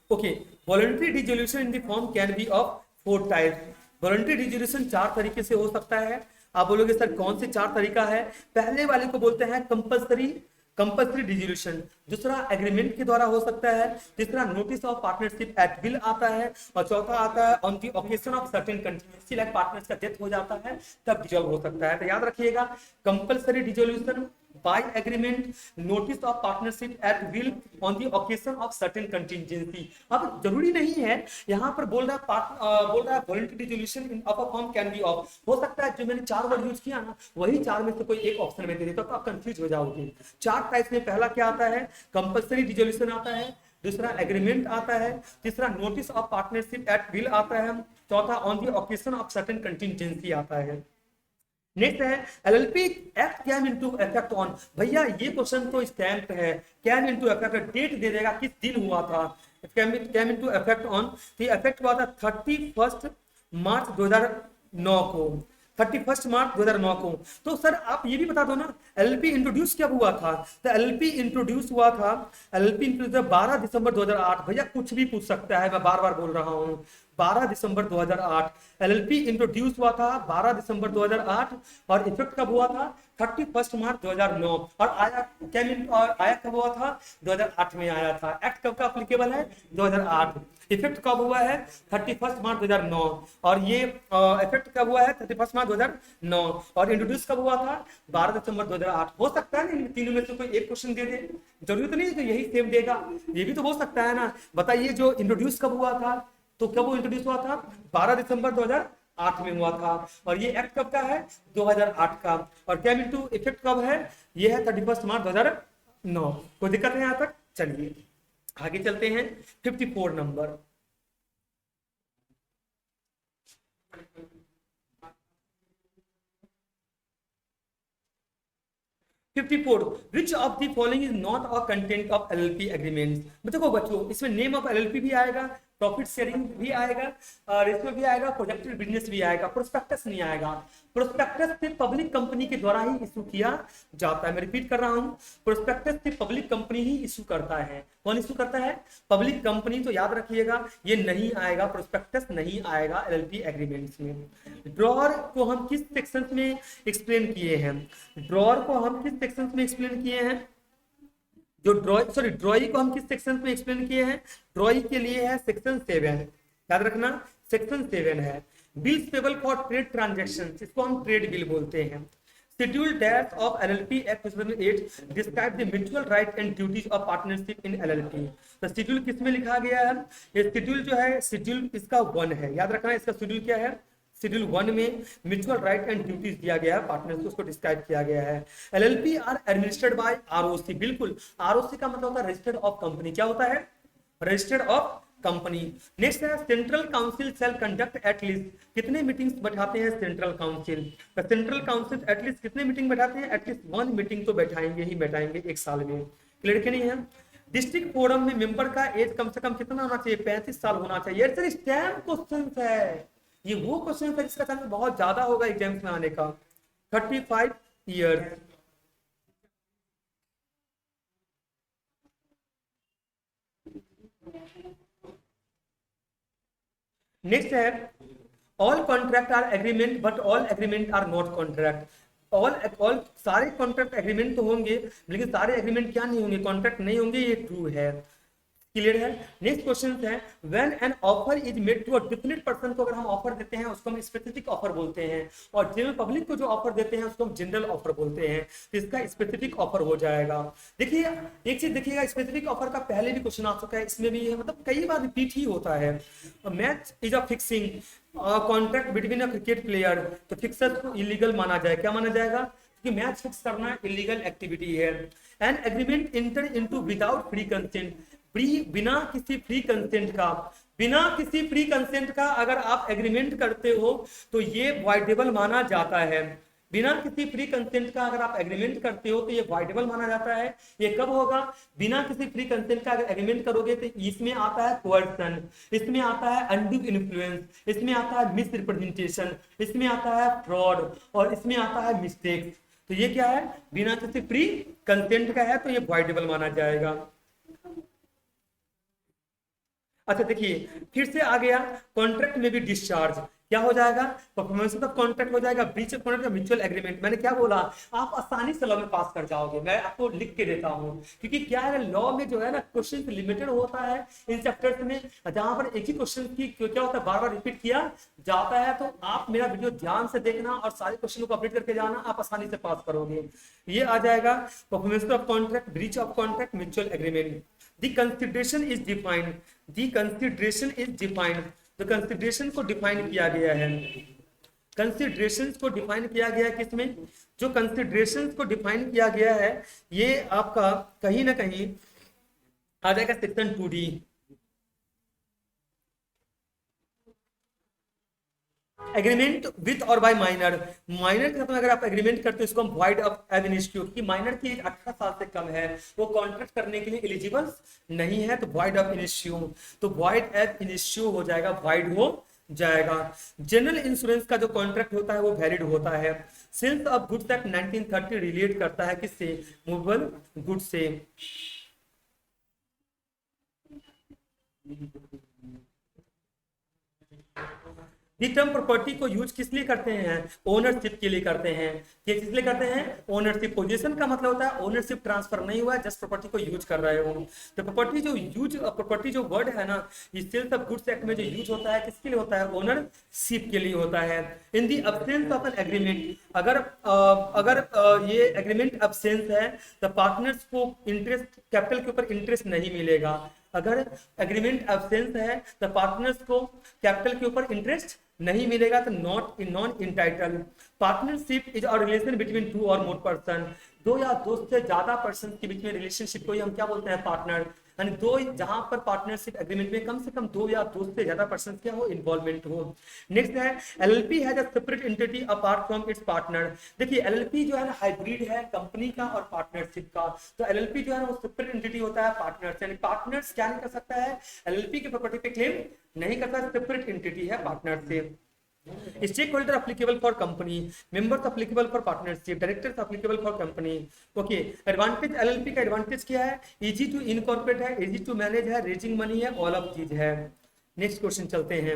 Okay, voluntary dissolution in the form can be of 4 types. Voluntary dissolution 4 तरीके से हो सकता है। आप बोलोगे सर कौन से 4 तरीका है, पहले वाले को बोलते हैं कंपल्सरी डिसोल्यूशन, दूसरा एग्रीमेंट के द्वारा हो सकता है, तीसरा notice of partnership at will आता है, और चौथा आता है on the occasion of certain continuancy, like partners का डेथ हो जाता है तब डिसॉल्व हो सकता है। तो याद रखिएगा compulsory dissolution by agreement, notice of partnership at will, on the occasion of certain contingency. अब जरूरी नहीं है, यहाँ पर बोल रहा है voluntary dissolution in of a form can be of, हो सकता है जो मैंने 4 वर्ड यूज किया ना वही 4 में से कोई एक ऑप्शन में दे देता तो आप कंफ्यूज हो जाओगे। 4 टाइप्स में पहला क्या आता है, कंपल्सरी डिसोल्यूशन आता है, दूसरा एग्रीमेंट आता है, तीसरा notice of partnership at will आता है, चौथा on the occasion of certain contingency आता है। नेक्स्ट है LLP act came into effect on, भैया ये क्वेश्चन तो स्टैम्प है, कैम इनटू इफेक्ट डेट दे देगा किस दिन हुआ था, कैम इनटू इफेक्ट ऑन, तो इफेक्ट हुआ था 31 मार्च 2009 को, 31 मार्च 2009 को। तो सर आप ये भी बता दो ना एलएलपी इंट्रोड्यूस कब हुआ था, तो एलएलपी इंट्रोड्यूस हुआ था, एलएलपी इंट्रोड्यूस 12 दिसंबर 2008, भैया कुछ भी पूछ सकता है, मैं बार बार बोल रहा हूँ 12 दिसंबर 2008 एलएलपी इंट्रोड्यूस हुआ था 12 दिसंबर 2008, और इफेक्ट कब हुआ था 31 मार्च 2009, और आया कैम और आया कब हुआ था 2008 में आया था। एक्ट कब का एप्लीकेबल है 2008, इफेक्ट कब हुआ है 31 मार्च 2009, और ये इफेक्ट कब हुआ है 31 मार्च 2009, और इंट्रोड्यूस कब हुआ था 12 दिसंबर 2008। हो सकता है ना इन तीनों में से कोई एक क्वेश्चन दे दे, जरूरी तो नहीं है कि यही सेम देगा, ये भी तो हो सकता है ना। बताइए जो इंट्रोड्यूस कब हुआ था, तो कब वो इंट्रोड्यूस हुआ था 12 दिसंबर 2008 में हुआ था, और ये एक्ट कब का है 2008 का, और कैम इनटू इफेक्ट कब है, ये है 31 मार्च 2009। कोई दिक्कत है यहाँ तक, चलिए आगे चलते हैं 54 number. 54 which of the following is not a content of LLP agreement. देखो बच्चों इसमें नेम ऑफ एलएलपी भी आएगा, प्रॉफिट शेयरिंग भी आएगा, और इसमें भी आएगा प्रोजेक्टेड बिजनेस भी आएगा, प्रोस्पेक्टस नहीं आएगा। प्रोस्पेक्टस सिर्फ पब्लिक कंपनी के द्वारा ही इशू किया जाता है, मैं रिपीट कर रहा हूं, प्रोस्पेक्टस सिर्फ पब्लिक कंपनी ही इशू करता है। कौन इशू करता है, पब्लिक कंपनी, तो याद रखिएगा ये नहीं आएगा, प्रोस्पेक्टस नहीं आएगा एलएलपी एग्रीमेंट्स में। ड्रॉअर को हम किस सेक्शन में एक्सप्लेन किए हैं, ड्रॉअर को हम किस सेक्शन में एक्सप्लेन किए हैं, जो ड्रॉई को हम किस सेक्शन में एक्सप्लेन किए हैं, ड्रॉई के लिए है सेक्शन 7, याद रखना सेक्शन 7 है। Bills payable for trade transaction, इसको हम ट्रेड बिल बोलते हैं। Schedule dash of LLP act 2008 describe the mutual right and duties of partnership in LLP. तो शेड्यूल किस में लिखा गया है, ये शेड्यूल जो है शेड्यूल इसका 1 है, याद रखना इसका शेड्यूल क्या है, शेड्यूल 1 में म्यूचुअल राइट एंड ड्यूटीज दिया गया है, पार्टनर्स उसको डिस्क्राइब किया गया है। LLP are administered by ROC, बिल्कुल आरओसी का मतलब होता है रजिस्टर्ड ऑफ कंपनी, क्या होता है रजिस्टर्ड ऑफ कंपनी। नेक्स्ट है central council shall conduct at least, कितने मीटिंग्स बैठाते हैं central council, central council at least कितने मीटिंग बैठाते हैं, एटलीस्ट 1 मीटिंग तो बैठाएंगे ही बैठाएंगे एक साल में, क्लियर कि नहीं है। डिस्ट्रिक्ट फोरम में मेंबर का एज कम से कम कितना होना चाहिए, 35 साल होना चाहिए। सर स्टैम्प क्वेश्चन है, ये वो क्वेश्चन है जिसका चांस बहुत ज्यादा होगा एग्जाम्स में आने का, 35 ईयर। नेक्स्ट है all contract are agreement but all agreement are not contract. All सारे कॉन्ट्रैक्ट एग्रीमेंट तो होंगे लेकिन सारे एग्रीमेंट क्या नहीं होंगे, कॉन्ट्रैक्ट नहीं होंगे, ये ट्रू है, क्लियर है। नेक्स्ट क्वेश्चन है when an offer is made to a definite person, को अगर हम ऑफर देते हैं उसको हम स्पेसिफिक ऑफर बोलते हैं, और जनरल पब्लिक को जो ऑफर देते हैं उसको हम जनरल ऑफर बोलते हैं, तो इसका स्पेसिफिक ऑफर हो जाएगा। देखिए एक चीज देखिएगा, स्पेसिफिक ऑफर का पहले भी क्वेश्चन आ चुका है, इसमें भी है, मतलब कई बार रिपीट ही होता है। Match is a fixing contract between a cricket player, तो फिक्सर को इलीगल माना जाए, क्या माना जाएगा कि मैच फिक्स करना इलीगल एक्टिविटी है। An agreement inter into without free consent, बिना किसी फ्री कंसेंट का, बिना किसी फ्री कंसेंट का अगर आप एग्रीमेंट करते हो तो ये वॉइडेबल माना जाता है। बिना किसी फ्री कंसेंट का अगर आप एग्रीमेंट करते हो तो ये वॉइडेबल माना जाता है। ये कब होगा, बिना किसी फ्री कंसेंट का अगर एग्रीमेंट करोगे तो इसमें आता है कोअर्सन, इसमें आता है अनड्यू इन्फ्लुएंस, इसमें आता है मिस रिप्रेजेंटेशन, इसमें आता है फ्रॉड, और इसमें आता है मिस्टेक। तो ये क्या है, बिना किसी फ्री कंसेंट का है तो ये वॉइडेबल माना जाएगा। अच्छा देखिए फिर से आ गया कॉन्ट्रैक्ट में भी डिस्चार्ज, क्या हो जाएगा, परफॉर्मेंस ऑफ कॉन्ट्रैक्ट हो जाएगा, breach of contract, mutual agreement. मैंने क्या बोला, आप आसानी से लॉ में पास कर जाओगे, मैं आपको लिख के देता हूँ, क्योंकि क्या है लॉ में जो है ना क्वेश्चन लिमिटेड होता है इन चैप्टर्स में, जहां पर एक ही क्वेश्चन की क्या होता है बार बार रिपीट किया जाता है। तो आप मेरा वीडियो ध्यान से देखना और सारे क्वेश्चन को अपडेट करके जाना, आप आसानी से पास करोगे। ये आ जाएगा performance of contract, breach of contract, mutual agreement. The consideration is defined, the consideration is defined, तो कंसिडरेशन को डिफाइन किया गया है, कंसिडरेशन को डिफाइन किया गया है किसमें, जो कंसिडरेशन को डिफाइन किया गया है ये आपका कहीं ना कहीं आ जाएगा सेक्शन 2D। एग्रीमेंट विथ और बाय माइनर, माइनर के साथ में अगर आप एग्रीमेंट करते हो इसको हम वॉइड ऑफ एब इनिशियो, कि माइनर की एज 18 साल से कम है, वो कॉन्ट्रैक्ट करने के लिए एलिजिबल नहीं है, तो वॉइड ऑफ इनिशियो, तो वॉइड एब इनिशियो हो जाएगा, वॉइड हो जाएगा। जनरल इंश्योरेंस का जो कॉन्ट्रैक्ट होता है वो वैलिड होता है। Sales of goods act 1930 relate करता है किससे? मूवेबल गुड्स से। टर्म प्रॉपर्टी को यूज किस लिए करते हैं? ओनरशिप के लिए करते हैं। ये किस लिए करते हैं? ओनरशिप। पोजीशन का मतलब होता है ओनरशिप ट्रांसफर नहीं हुआ, जस्ट प्रॉपर्टी को यूज कर रहे हो। तो प्रॉपर्टी जो वर्ड है ना, इस सेल्स ऑफ गुड्स एक्ट में जो यूज होता है किसके लिए होता है? ओनरशिप के लिए होता है। In the absence of an agreement, अगर ये एग्रीमेंट अब्सेंस है तो पार्टनर्स को इंटरेस्ट, कैपिटल के ऊपर इंटरेस्ट नहीं मिलेगा। अगर एग्रीमेंट एब्सेंस है तो पार्टनर्स को कैपिटल के ऊपर इंटरेस्ट नहीं मिलेगा, तो non entitle. Partnership is a relation between two और मोर पर्सन, दो या दो से ज्यादा पर्सन के बीच में रिलेशनशिप को ही हम क्या बोलते हैं? पार्टनर। यानी दो, जहां पर पार्टनरशिप एग्रीमेंट में कम से कम दो या दो से ज्यादा पर्सन क्या हो? इन्वॉल्वमेंट हो। नेक्स्ट है LLP has a separate entity apart from its partner. देखिए एलएलपी जो है ना हाइब्रिड है कंपनी का और पार्टनरशिप का, तो एलएलपी जो है ना वो सेपरेट एंटिटी होता है पार्टनर्स, यानी पार्टनर्स क्या नहीं कर सकता है? एलएलपी की प्रॉपर्टी पे क्लेम नहीं करता, सेपरेट एंटिटी है partnership. Stakeholder applicable for company, members applicable for partnership, directors applicable for company. Okay, advantage LLP का एडवांटेज क्या है? इजी टू इनकॉर्पोरेट है, इजी टू मैनेज है, रेजिंग मनी है, ऑल ऑफ चीज है। नेक्स्ट क्वेश्चन चलते हैं।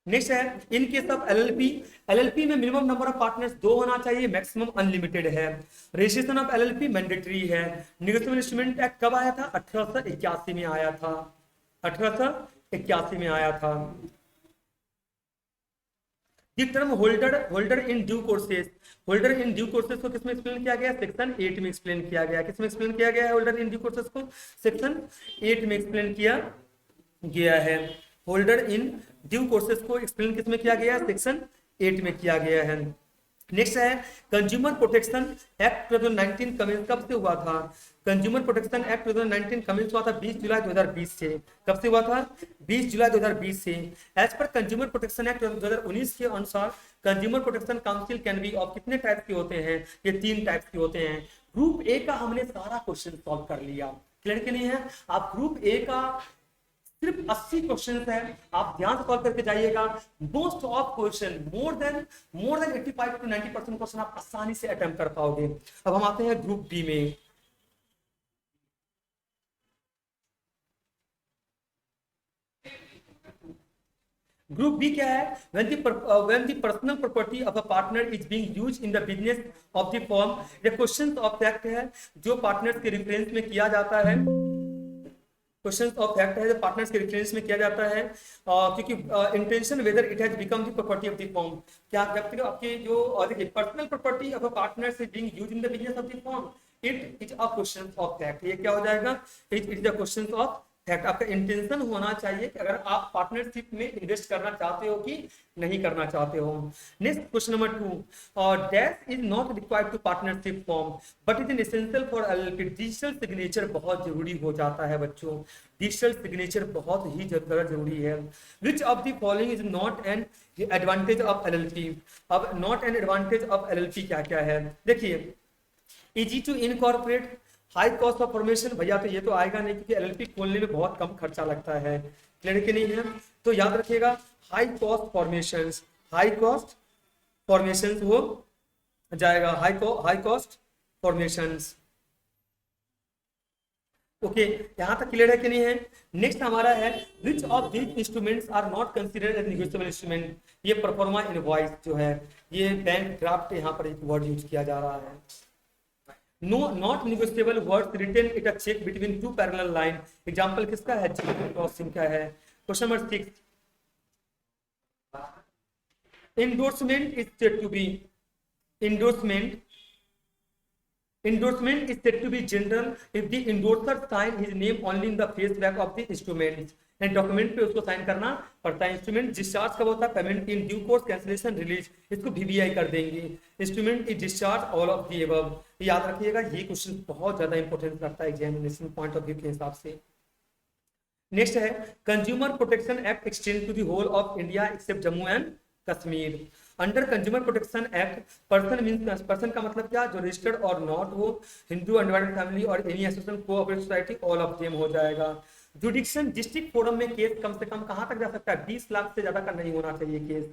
नेक्स्ट है इन केस ऑफ एलएलपी में मिनिमम नंबर ऑफ पार्टनर्स 2 होना चाहिए, मैक्सिमम अनलिमिटेड है। रजिस्ट्रेशन ऑफ एलएलपी मैंडेटरी है। नेगोशिएबल इंस्ट्रूमेंट एक्ट कब आया था? 1881 में आया था, 1881 में आया था। The term holder in due courses, holder in due courses को किसमें एक्सप्लेन किया गया? सेक्शन 8 में एक्सप्लेन किया गया। किसमें एक्सप्लेन किया गया है होल्डर इन ड्यू कोर्सेस को? सेक्शन 8 में एक्सप्लेन किया गया है। होल्डर इन ड्यू कोर्सेस को एक्सप्लेन किसमें किया गया है? सेक्शन 8 में किया गया है। नेक्स्ट है कंज्यूमर प्रोटेक्शन एक्ट 2019 कमेंस कब से हुआ था? कंज्यूमर प्रोटेक्शन एक्ट 2019 कमेंस हुआ था 20 जुलाई 2020 से। कब से हुआ था? 20 जुलाई 2020 से। As per consumer protection act 2019 के अनुसार consumer protection council can be of कितने टाइप के होते हैं? ये 3 टाइप के होते हैं। ग्रुप ए का हमने सारा क्वेश्चन सॉल्व कर लिया, क्लियर के लिए है। आप ग्रुप ए का सिर्फ 80 क्वेश्चन है, आप ध्यान से सॉल्व करके जाइएगा। Most of question more than 85 to 90% question आप आसानी से अटेम्प्ट कर पाओगे। अब हम आते हैं ग्रुप बी में। ग्रुप बी क्या है? when the personal property of a partner is being used in the business of the firm, ये क्वेश्चन ऑफ फैक्ट है जो पार्टनर्स के रेफरेंस में किया जाता है। क्वेश्चन ऑफ फैक्ट है जो पार्टनर्स के रेफरेंस में किया जाता है, क्योंकि intention whether it has become the property of the firm. क्या जब तक आपके जो देखिए personal property of a partner is being used in the business of the firm, it is a question of fact. ये क्या हो जाएगा? It is the question of fact. आपका इंटेंशन होना चाहिए कि अगर आप पार्टनरशिप में इन्वेस्ट करना चाहते हो कि नहीं करना चाहते हो। Next question number 2, dash is not required to partnership firm but is an essential for LLP. Digital signature बहुत जरूरी हो जाता है बच्चों, डिजिटल सिग्नेचर बहुत ही ज्यादा जरूरी है। Which of the following is not an advantage of LLP? अब not an advantage of LLP क्या क्या है? देखिए easy to incorporate, high cost of formation, भैया तो ये तो आएगा नहीं क्योंकि एलएलपी खोलने में बहुत कम खर्चा लगता है, क्लियर कि नहीं है? तो याद रखिएगा high cost formations, high cost formations हो जाएगा, हाई कॉस्ट फॉर्मेशंस। ओके, यहां तक क्लियर है कि नहीं है? नेक्स्ट हमारा है which of these instruments are not considered as negotiable instrument? ये परफॉर्मा इनवॉइस जो है, ये बैंक ड्राफ्ट यहाँ पर एक वर्ड यूज किया जा रहा है। No not negotiable words written it a cheque between two parallel line. Example किसका है? जीरो क्रॉसिंग का है। Question number 6, endorsement is said to be endorsement is said to be general if the endorser sign his name only in the face back of the instrument। And document पे उसको sign करना पड़ता है। Instrument discharge कब होता है? Payment in due course, cancellation, release, इसको VVI कर देंगे। Instrument is discharge all of the above. याद रखिएगा ये क्वेश्चन बहुत ज्यादा इंपॉर्टेंट लगता है एग्जामिनेशन पॉइंट ऑफ व्यू के हिसाब से। नेक्स्ट है consumer protection act extend to the whole of India except Jammu and Kashmir. Under consumer protection act person means person का मतलब क्या, जो रजिस्टर्ड और नॉट हो, हिंदू अनडिवाइडेड फैमिली और any association cooperative society, all of them हो जाएगा। जुडिक्शन डिस्ट्रिक्ट फोरम में केस कम से कम कहां तक जा सकता है, 20 लाख से ज्यादा का नहीं होना चाहिए केस।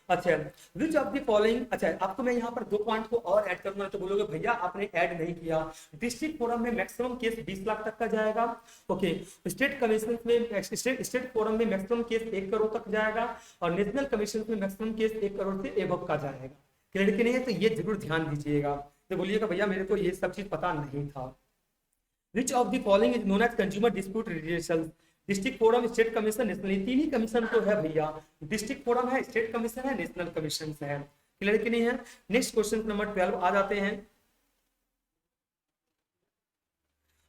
अच्छा, विच ऑफ द फॉलोइंग, अच्छा आपको मैं यहाँ पर 2 पॉइंट को और ऐड करूंगा तो बोलोगे भैया आपने ऐड नहीं किया। डिस्ट्रिक्ट फोरम में मैक्सिमम केस 20 लाख तक का जाएगा। ओके, स्टेट कमीशन में स्टेट फोरम में मैक्सिमम केस 1 करोड़ तक जाएगा और नेशनल कमीशन में मैक्सिमम केस 1 करोड़ से एबव का जाएगा। क्लियर कि नहीं है, तो ये जरूर ध्यान दीजिएगा। तो बोलिएगा भैया मेरे को ये सब चीज पता नहीं था। Which of the following is known as consumer dispute resolution. District forum, state commission, national, तीन ही कमीशन तो है भैया। डिस्ट्रिक्ट फोरम है, स्टेट कमीशन है, नेशनल कमीशन है। क्लियर कि नहीं है। नेक्स्ट क्वेश्चन नंबर 12 आ जाते हैं।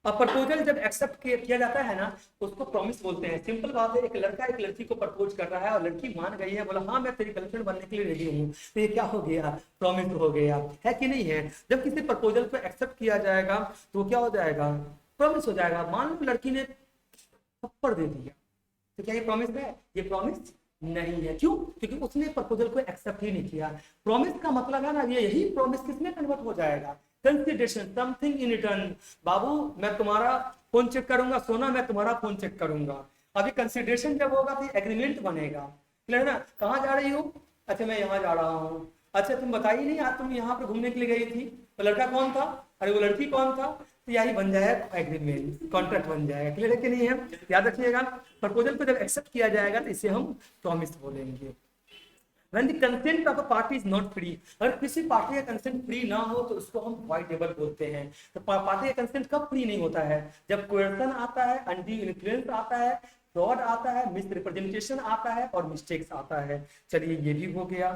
अब प्रपोजल जब एक्सेप्ट किया जाता है ना उसको प्रॉमिस बोलते हैं। सिंपल बात है, एक लड़का एक लड़की को प्रपोज कर रहा है और लड़की मान गई है, बोला हाँ मैं तेरी गर्लफ्रेंड बनने के लिए रेडी हूँ, तो ये क्या हो गया, प्रॉमिस हो गया, है कि नहीं है। जब किसी प्रपोजल को एक्सेप्ट किया जाएगा तो क्या हो जाएगा, प्रॉमिस हो जाएगा। मान लो लड़की ने थप्पड़ दे दिया तो क्या ये प्रॉमिस है, ये प्रॉमिस नहीं है। क्यों, क्योंकि उसने प्रपोजल को एक्सेप्ट ही नहीं किया। प्रॉमिस का मतलब है ना, ये यही प्रॉमिस किसमें कन्वर्ट हो जाएगा, कंसिडरेशन, समथिंग इन रिटर्न। बाबू मैं तुम्हारा फोन चेक करूंगा, सोना मैं तुम्हारा फोन चेक करूंगा। अभी कंसिडरेशन जब होगा तो एग्रीमेंट बनेगा। क्लियर ना, कहाँ जा रही हो, अच्छा मैं यहाँ जा रहा हूँ, अच्छा तुम बताइए नहीं आज तुम यहाँ पे घूमने के लिए गई थी, तो लड़का कौन था, अरे वो लड़की कौन था, तो यही बन जाएगा एग्रीमेंट, कॉन्ट्रैक्ट बन जाएगा। क्लियर है कि नहीं है, याद रखिएगा। प्रपोजल को जब एक्सेप्ट किया जाएगा तो इसे हम प्रॉमिस बोलेंगे। When the consent of a party is not free, अगर किसी पार्टी का कंसेंट फ्री ना हो तो उसको हम वॉइडेबल बोलते हैं। तो पार्टी का कंसेंट कब फ्री नहीं होता है, जब कोएर्सन आता है, अनड्यू इन्फ्लुएंस आता है, फ्रॉड आता है, मिसरिप्रेजेंटेशन आता है और मिस्टेक्स आता है। चलिए ये भी हो गया।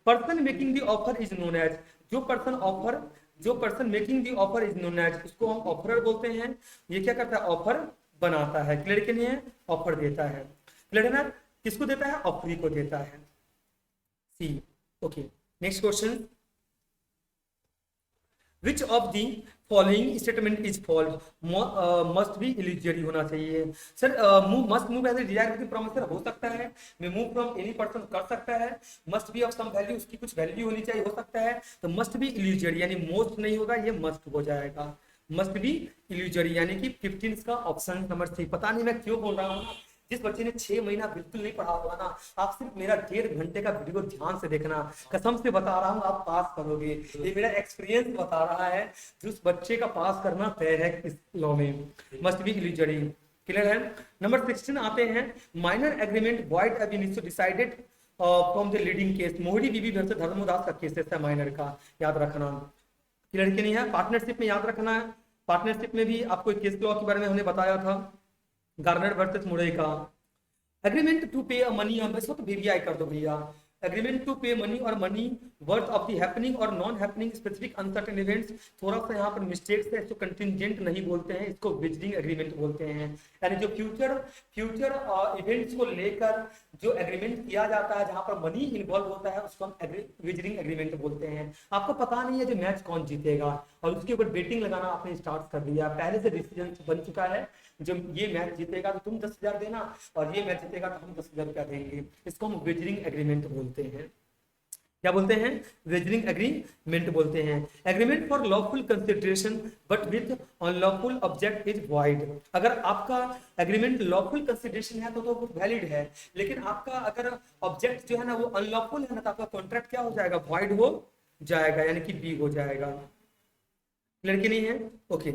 Person making the offer is known as, जो person making the offer is known as, उसको हम ऑफरर बोलते हैं। ये क्या करता है, ऑफर बनाता है। क्लियर के नहीं है, ऑफर देता है। क्लियर है ना, किसको देता है, ऑफरी को देता है। See okay. Next question, which of the following statement is false, must be illusory होना चाहिए। Sir must move as a desired promise हो सकता है, मैं मूव फ्रॉम एनी पर्सन कर सकता है, must be of some value, उसकी कुछ वैल्यू होनी चाहिए, हो सकता है, तो मस्ट बी इलिजियरी यानी मोस्ट नहीं होगा, ये मस्ट हो जाएगा। मस्ट बी इलिजियरी यानी कि 15 का ऑप्शन नंबर सी। पता नहीं मैं क्यों बोल रहा हूँ, जिस बच्चे ने 6 महीना बिल्कुल नहीं पढ़ा होगा ना, आप सिर्फ मेरा 1.5 घंटे का वीडियो ध्यान से देखना, कसम से बता रहा हूँ आप पास करोगे। ये मेरा एक्सपीरियंस बता रहा है, जिस बच्चे का पास करना तय है इस लॉ में। Must be illusory. क्लियर है। नंबर 16 आते हैं, minor agreement void ab initio decided from the leading case. Mohori Bibee versus Dharmdas का केसेस है माइनर का, याद रखना। क्लियर कि नहीं है। पार्टनरशिप में याद रखना है, पार्टनरशिप में भी आपको केस लॉ के बारे में हमने बताया था, गार्नर वर्सेस मुरे का। एग्रीमेंट टू पे मनी, इसको तो वीवीआई कर दो भैया। एग्रीमेंट टू पे मनी और money worth of the happening और non happening specific uncertain events. थोड़ा सा यहाँ पर मिस्टेक्स है, इसको कंटिजेंट नहीं बोलते हैं, इसको विजिटिंग एग्रीमेंट बोलते हैं। यानी जो फ्यूचर इवेंट्स को लेकर जो एग्रीमेंट किया जाता है, जहाँ पर मनी इन्वॉल्व होता है, उसको हम विजिटिंग एग्रीमेंट बोलते हैं। आपको पता नहीं है जो मैच कौन जीतेगा और उसके ऊपर बेटिंग लगाना आपने स्टार्ट कर दिया, पहले से डिसीजन बन चुका है, जब ये मैच जीतेगा तो तुम 10,000 देना और ये मैच जीतेगा तो हम 10,000 रुपया देंगे। इसको हम वेजरिंग एग्रीमेंट बोलते हैं। क्या बोलते हैं, वेजरिंग एग्रीमेंट बोलते हैं। Agreement for lawful consideration but with unlawful object is void. अगर आपका एग्रीमेंट लॉफुल कंसिडरेशन है तो वैलिड है, लेकिन आपका अगर ऑब्जेक्ट जो है ना वो अनलॉफुल है ना, तो आपका कॉन्ट्रैक्ट क्या हो जाएगा, वॉइड हो जाएगा, यानी कि बी हो जाएगा। क्लियर कि नहीं है, ओके।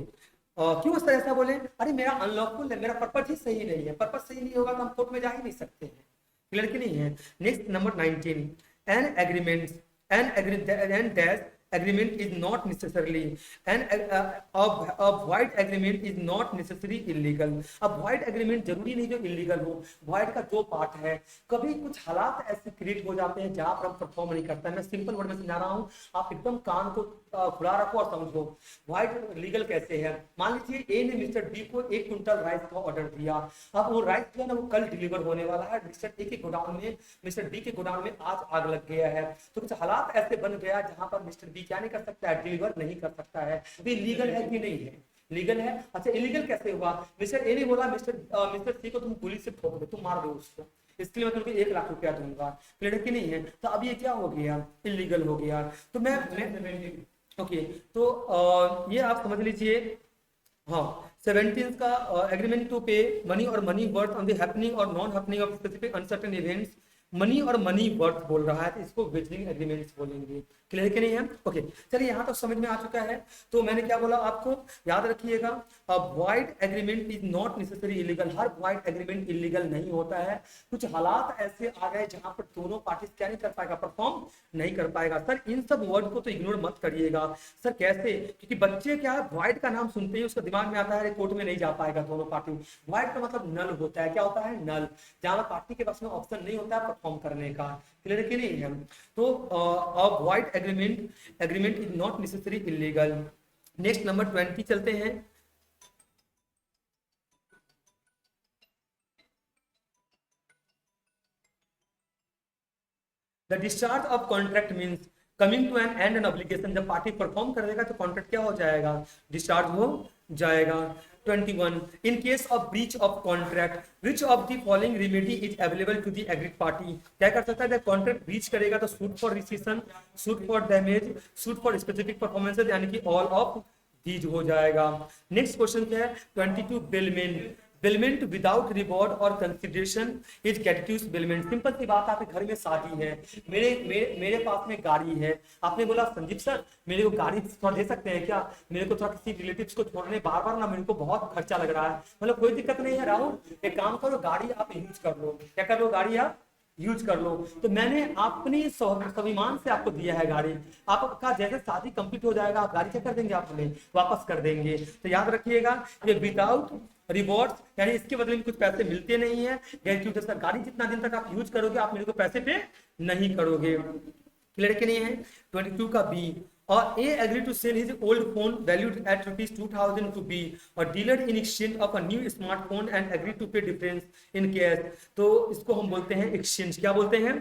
क्यों सर ऐसा बोले, अरे मेरा अनलॉफुल है, मेरा पर्पस ही सही नहीं है, पर्पस सही नहीं होगा तो हम कोर्ट में जा ही नहीं सकते हैं। क्लियर कि नहीं है। Next number 19, an agreement an dash agreement is not necessarily a void agreement is not necessary illegal। अब void agreement जरूरी नहीं जो illegal हो। void का दो पार्ट है, कभी कुछ हालात ऐसे क्रिएट हो जाते हैं जहां पर हम परफॉर्म नहीं करता है। मैं सिंपल वर्ड में समझा रहा हूं, आप एकदम कान को खुला रखो और समझो void लीगल कैसे है। मान लीजिए ए ने मिस्टर बी को 1 क्विंटल राइस का ऑर्डर दिया, अब वो राइस जो है ना वो कल डिलीवर होने वाला है, मिस्टर ए के गोडाउन में, मिस्टर बी के गोडाउन में आज आग लग गया है, तो कुछ हालात ऐसे बन गया जहां पर मिस्टर बी क्या नहीं कर सकता है, डिलीवर नहीं कर सकता है। तो लीगल है कि नहीं है, लीगल है। अच्छा इलीगल कैसे हुआ? मिस्टर ए ने बोला मिस्टर सी को तुम गोली से ठोक दो, तुम मार दो उसको, इसके लिए मैं तुमको 1 लाख रुपया दूंगा, क्लियर है कि नहीं है? तो अब ये क्या हो गया? इलीगल हो गया। तो मैं ओके, तो ये आप समझ लीजिए। हाँ, 17 का एग्रीमेंट टू पे मनी और money worth on the happening और non happening of specific uncertain events, money और मनी वर्थ बोल रहा है, तो इसको वेजनिंग एग्रीमेंट्स बोलेंगे, क्लियर कि नहीं है? ओके, चलिए यहाँ तक समझ में आ चुका है। तो मैंने क्या बोला आपको याद रखिएगा, void agreement is not necessary illegal, her void agreement illegal नहीं होता है। कुछ हालात ऐसे आ गए जहां पर दोनों पार्टी क्या नहीं कर पाएगा, परफॉर्म नहीं कर पाएगा। सर इन सब वर्ड को तो इग्नोर मत करिएगा। सर कैसे? क्योंकि बच्चे क्या है, वॉइड का नाम सुनते ही उसका दिमाग में आता है कोर्ट में नहीं जा पाएगा दोनों पार्टी। वॉइड का मतलब नल होता है, क्या होता है? नल, जहां पर पार्टी के पास में ऑप्शन नहीं होता है परफॉर्म करने का, क्लियर कि नहीं है? तो void agreement is not necessary illegal. Next number 20 चलते हैं। The discharge of contract means coming to an end an obligation, जब पार्टी परफॉर्म कर देगा तो कॉन्ट्रैक्ट क्या हो जाएगा? डिस्चार्ज हो जाएगा। 21 in case of breach of contract which of the following remedy is available to the agreed party, क्या कर सकता है? जब कॉन्ट्रैक्ट ब्रीच करेगा तो suit for rescission, suit for damage, suit for specific performances, यानी कि ऑल ऑफ दीज हो जाएगा। नेक्स्ट क्वेश्चन क्या है? 22 बेलमेंट, बेलमेंट विदाउट रिवॉर्ड और कंसिडरेशन इज कैटिट्यूस बेलमेंट। सिंपल सी बात, आपके घर में शादी है, मेरे पास में गाड़ी है, आपने बोला संदीप सर मेरे को गाड़ी थोड़ा दे सकते हैं क्या? मेरे को थोड़ा किसी रिलेटिव्स को छोड़ने बार बार ना, मेरे को बहुत खर्चा लग रहा है। मतलब कोई दिक्कत नहीं है राहुल, एक काम करो गाड़ी आप यूज कर लो। क्या कर लो? गाड़ी आप यूज कर लो। तो मैंने अपनी स्वाभिमान से आपको दिया है गाड़ी, आपका जैसे शादी कंप्लीट हो जाएगा आप गाड़ी क्या कर देंगे? आप हमें वापस कर देंगे। तो याद रखिएगा ये विदाउट रिवॉर्ड, यानी इसके बदले में कुछ पैसे मिलते नहीं है। ग्रेच्युटी सर, गाड़ी जितना दिन तक आप यूज करोगे आप मेरे को पैसे पे नहीं करोगे, क्लियर कि नहीं है? 22 का बी, और A agree to sell his old phone valued at ₹2000 to B और dealer in exchange of a new smartphone and agree to pay difference in cash. तो इसको हम बोलते हैं एक्सचेंज। क्या बोलते हैं?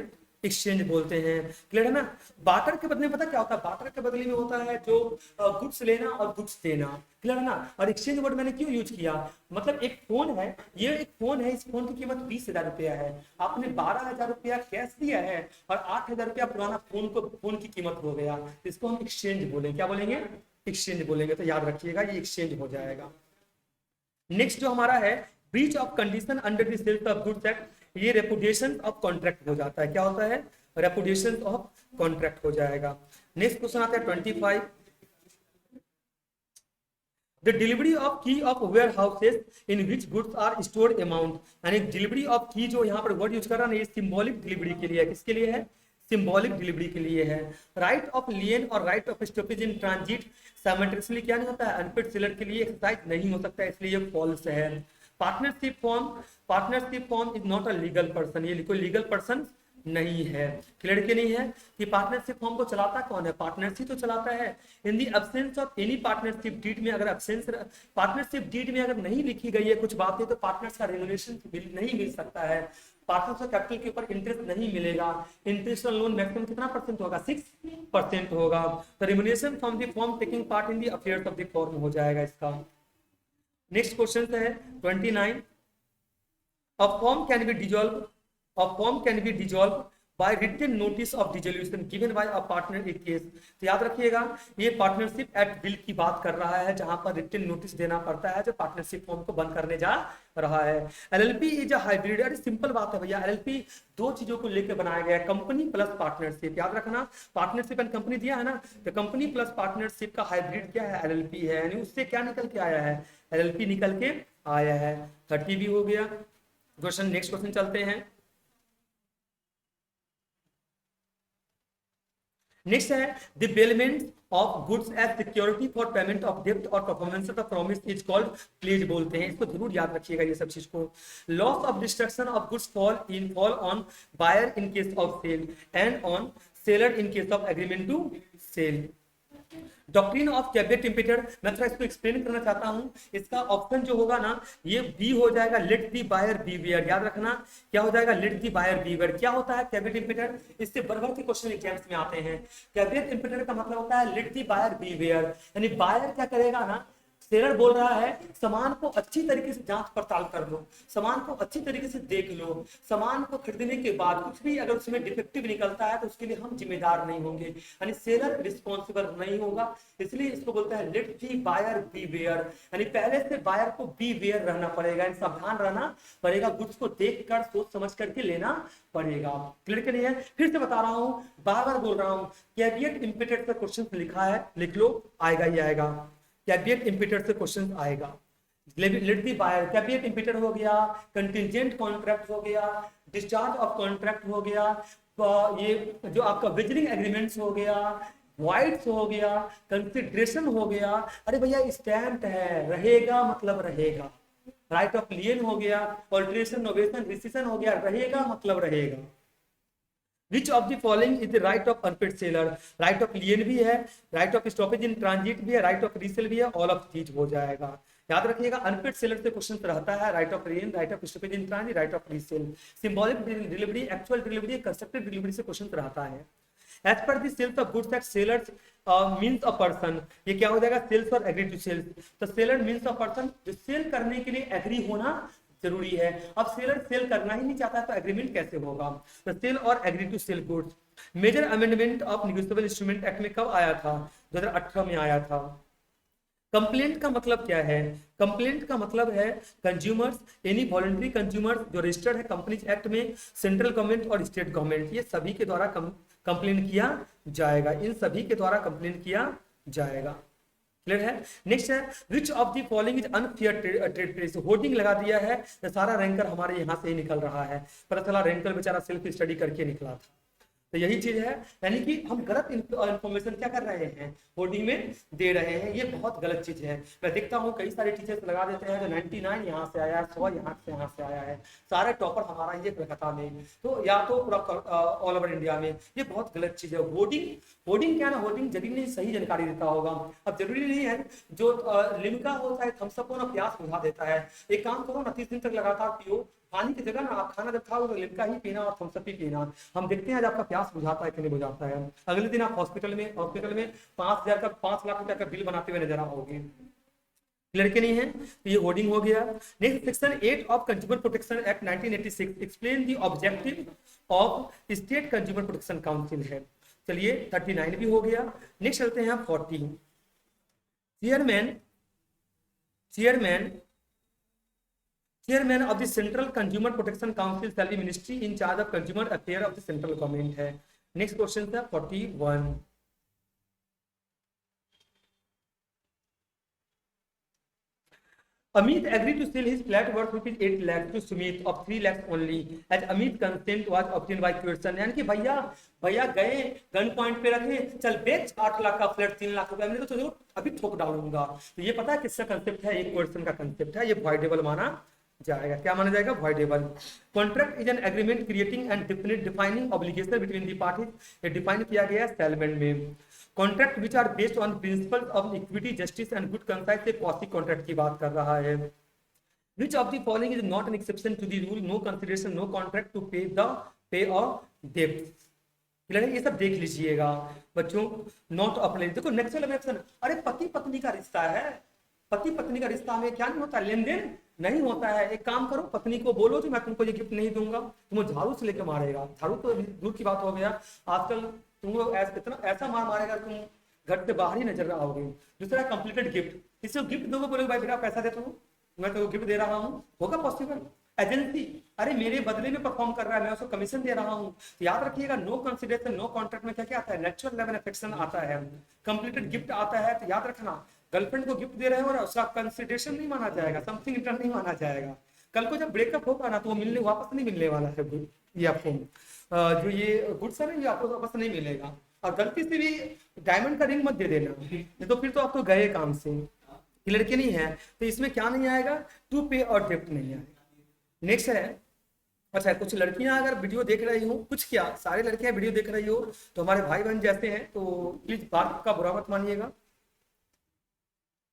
एक्सचेंज बोलते हैं, क्लियर है ना? बार्टर के बदले में पता क्या होता है? बार्टर के बदले में होता है जो गुड्स लेना और गुड्स देना, क्लियर है ना? और एक्सचेंज वर्ड मैंने क्यों यूज किया? मतलब एक फोन है, ये एक फोन है, इस फोन की कीमत 20,000 रुपया है, आपने 12,000 रुपया कैश दिया है और 8,000 रुपया पुराना फोन की कीमत हो गया, इसको हम एक्सचेंज बोलेंगे। क्या बोलेंगे? एक्सचेंज बोलेंगे। तो याद रखिएगा ये एक्सचेंज हो जाएगा। नेक्स्ट जो हमारा है breach of condition under the sales of goods act, ये रेपुटेशन ऑफ कॉन्ट्रैक्ट हो जाता है। क्या होता है? रेपुटेशन ऑफ कॉन्ट्रैक्ट हो जाएगा। नेक्स्ट क्वेश्चन आता है 25, the delivery of key of warehouses in which goods are stored amount, यानी डिलीवरी ऑफ की जो यहाँ पर वर्ड यूज कर रहा है ये सिंबॉलिक डिलीवरी के लिए है। किसके लिए है? सिंबॉलिक डिलीवरी के लिए है। राइट ऑफ लियन और right of stoppage in transit simultaneously क्या नहीं होता है? अनफिट सेलर के लिए एक्सरसाइज नहीं हो सकता, इसलिए ये फॉल्स है। Partnership form is not a legal person, ये कोई लीगल पर्सन नहीं है, क्लियर के नहीं है? कि पार्टनरशिप फॉर्म को चलाता कौन है? पार्टनरशिप तो चलाता है in the absence of any partnership deed में, अगर एब्सेंस पार्टनरशिप डीड में अगर नहीं लिखी गई है कुछ बातें तो पार्टनर्स का रेमुनरेशन नहीं मिल सकता है, पार्टनर्स का कैपिटल के ऊपर इंटरेस्ट नहीं मिलेगा। इंटरेस्ट लोन मैक्सिमम कितना परसेंट होगा? 6% होगा। तो remuneration from the form taking part in the affairs of the form हो जाएगा इसका। नेक्स्ट क्वेश्चन है 29, a firm can be dissolved by written notice of dissolution given by a partner in case। तो याद रखिएगा ये पार्टनरशिप एट विल की बात कर रहा है जहां पर रिटन नोटिस देना पड़ता है जो पार्टनरशिप फॉर्म को बंद करने जा रहा है। एलएलपी इज अ हाइब्रिड, अरे सिंपल बात है भैया, एलएलपी दो चीजों को लेकर बनाया गया है, कंपनी प्लस पार्टनरशिप। याद रखना पार्टनरशिप एंड कंपनी दिया है ना, तो कंपनी प्लस पार्टनरशिप का हाइब्रिड क्या है? एलएलपी है, यानी उससे क्या निकल के आया है? एलएलपी निकल के आया है। 30 भी हो गया क्वेश्चन। नेक्स्ट क्वेश्चन चलते हैं। नेक्स्ट है the bailment of goods as security for payment of डेब्ट और performance of promise is called pledge बोलते हैं। इसको जरूर याद रखिएगा ये सब चीज को। Loss of destruction of goods fall on buyer in case of sale and on seller in case of agreement to sell. Doctrine of caveat emptor, मैं थोड़ा इसको एक्सप्लेन करना चाहता हूं। इसका ऑप्शन जो होगा ना ये बी हो जाएगा, लेट दी बायर बीवेयर। याद रखना क्या हो जाएगा? Let the buyer beware. क्या होता है कैविएट इम्पेटर? इससे बराबर के क्वेश्चन एग्जाम्स में आते हैं। कैविएट इम्पेटर का मतलब होता है लेट दी बायर बीवेयर, यानी बायर क्या करेगा ना, सेलर बोल रहा है सामान को अच्छी तरीके से जांच पड़ताल कर लो, सामान को अच्छी तरीके से देख लो, सामान को खरीदने के बाद कुछ भी अगर उसमें डिफेक्टिव निकलता है तो उसके लिए हम जिम्मेदार नहीं होंगे, यानी सेलर रिस्पॉन्सिबल नहीं होगा। इसलिए इसको बोलते हैं let the buyer beware, यानी पहले से बायर को बी वेयर रहना पड़ेगा, यानी सावधान रहना पड़ेगा, गुड्स को देखकर सोच समझ करके लेना पड़ेगा। क्लियर के नहीं है? फिर से बता रहा हूं, बार बार बोल रहा हूं, कैविएट इंपेटेड पे क्वेश्चन लिखा है, लिख लो, आएगा ही आएगा। कैविएट इंपेटेड से क्वेश्चन आएगा। लेट दी बायर, कैविएट इंपेटेड हो गया, कंटिजेंट कॉन्ट्रैक्ट हो गया, डिस्चार्ज ऑफ कॉन्ट्रैक्ट हो गया, ये जो आपका विजनिंग एग्रीमेंट्स हो गया, वाइड्स हो गया, कंसिडरेशन हो गया। अरे भैया स्टैम्प है, रहेगा मतलब रहेगा। राइट ऑफ लियन हो गया, ऑल्ट्रेशन, नोवेशन, रिसीशन हो गया, रहेगा मतलब रहेगा। Which of the following is the right of unpaid seller? Right of lien भी है, right of stoppage in transit भी है, right of resale भी है, all of these हो जाएगा। याद रखिएगा अनपेड सेलर से क्वेश्चन रहता है right of lien, right of stoppage in transit, right of resale. Symbolic delivery, actual delivery, constructed delivery से क्वेश्चन रहता है। As per the sales of goods at sellers means a person, ये क्या हो जाएगा? सेल्स और एग्री टू सेल्स। तो seller means a person जो सेल करने के लिए एग्री होना जरूरी है। अब सेलर सेल करना ही नहीं चाहता तो एग्रीमेंट कैसे होगा? तो सेल और agree to sell goods. Major amendment of negotiable instrument act में कब आया था? 2018 में आया था। कंप्लेंट का मतलब क्या है? कंप्लेंट का मतलब है कंज्यूमर्स, एनी वॉलंटरी कंज्यूमर्स जो रजिस्टर्ड है कंपनीज एक्ट में, सेंट्रल गवर्नमेंट और स्टेट गवर्नमेंट, ये सभी के द्वारा कंप्लेंट किया जाएगा, इन सभी के द्वारा कंप्लेंट किया जाएगा। क्लियर है? नेक्स्ट है which of the following is unfair trade press. Hoarding लगा दिया है, तो सारा रैंकर हमारे यहाँ से ही निकल रहा है, पता चला रैंकर बेचारा सेल्फ स्टडी करके निकला था। तो यही चीज है, यानी कि हम गलत इंफॉर्मेशन क्या कर रहे हैं, होर्डिंग में दे रहे हैं, ये बहुत गलत चीज है। मैं देखता हूँ कई सारे टीचर्स लगा देते हैं जो 99 यहाँ से आया है, 100 यहाँ से आया है, सारे टॉपर हमारा ये कलकत्ता में, तो या तो पूरा ऑल ओवर इंडिया में, ये बहुत गलत चीज है। होर्डिंग क्या ना, होर्डिंग जरूरी नहीं सही जानकारी देता होगा। अब जरूरी नहीं है जो लिम्का होता है थम्सअप को ना प्यास बुझा देता है। एक काम करो ना, 30 दिन तक लगातार पियो, पानी की जगह ना आप खाना जब खाओ तो लिम्का ही पीना और थम्सअप ही पीना। हम देखते हैं जब आपका प्यास बुझाता है कि नहीं बुझाता है। अगले दिन आप हॉस्पिटल में 5,000 का 5 लाख रुपए का बिल बनाते हुए नजर आओगे। लड़के नहीं है तो ये होर्डिंग हो गया। Next section 8 of consumer protection act 1986 explain the objective of state consumer protection council है। चलिए 39 भी हो गया। नेक्स्ट चलते हैं 40। Chairman of the central consumer protection council shall be ministry in charge of consumer affair of the central government है। Next question था 41। Amit agreed to sell his flat worth ₹8 lakh to Sumit of 3 lakhs only as Amit consent was obtained by coercion। यानी कि भैया गए gun point पे रखे, चल बेच 8 लाख का फ्लैट 3 लाख रुपए, मैंने तो जरूर अभी ठोक डालूंगा। तो ये पता है किसका कंसेप्ट है? एक कोर्सन का कंसेप्ट है, ये वॉइडेबल माना जाएगा। क्या माना जाएगा? Voidable. Contract is an agreement creating and defining obligation between the parties, ये डिफाइन किया गया है सेलमेंट में। Contract which are based on principle of equity, justice and good conscience से क्वासी कॉन्ट्रैक्ट की बात कर रहा है। Which of the following is not an exception to the rule no consideration no contract to pay of डेब्ट। ये सब देख लीजिएगा बच्चों, नॉट अप्लाई। देखो नेक्स्ट वाला ऑप्शन, अरे पति पत्नी का रिश्ता है, पति पत्नी का रिश्ता में क्या नहीं होता, लेन देन नहीं होता है। एक काम करो, पत्नी को बोलो कि मैं तुमको ये गिफ्ट नहीं दूंगा, तुम्हें झाड़ू से लेकर मारेगा। झाड़ू तो दूर की बात हो गया, आजकल तुमको इतना ऐसा मारेगा तुम घर से बाहर ही नजर आओगे। दूसरा कंप्लीटेड गिफ्ट, किसी को गिफ्ट दोगे, बोलोगे भाई बेटा पैसा दे, तुम मैं तो गिफ्ट दे रहा हूँ, होगा पॉसिबल? एजेंसी, अरे मेरे बदले में परफॉर्म कर रहा है, मैं उसको कमीशन दे रहा हूँ। तो याद रखिएगा नो कंसिडरेशन नो कॉन्ट्रैक्ट में क्या क्या आता है? नेचुरल लव एंड अफेक्शन आता है, कंप्लीटेड गिफ्ट आता है। तो याद रखना, गर्लफ्रेंड को गिफ्ट दे रहे हो ना, उसका कंसिडरेशन नहीं माना जाएगा, समथिंग रिटर्न नहीं माना जाएगा। कल को जब ब्रेकअप होगा ना तो वो वापस नहीं मिलने वाला है। ये आपको जो ये गुड्स है ना, ये आपको वापस नहीं मिलेगा। और गलती से भी डायमंड का रिंग मत दे देना, नहीं तो फिर तो आप तो गए काम से। लड़के नहीं है तो इसमें क्या नहीं आएगा? टू पे और डेप्ट नहीं आएगा। नेक्स्ट है, अच्छा कुछ लड़कियां अगर वीडियो देख रही हो, कुछ क्या सारे लड़कियां वीडियो देख रही हो तो हमारे भाई बहन जैसे हैं, तो प्लीज बात का बुरा मत मानिएगा।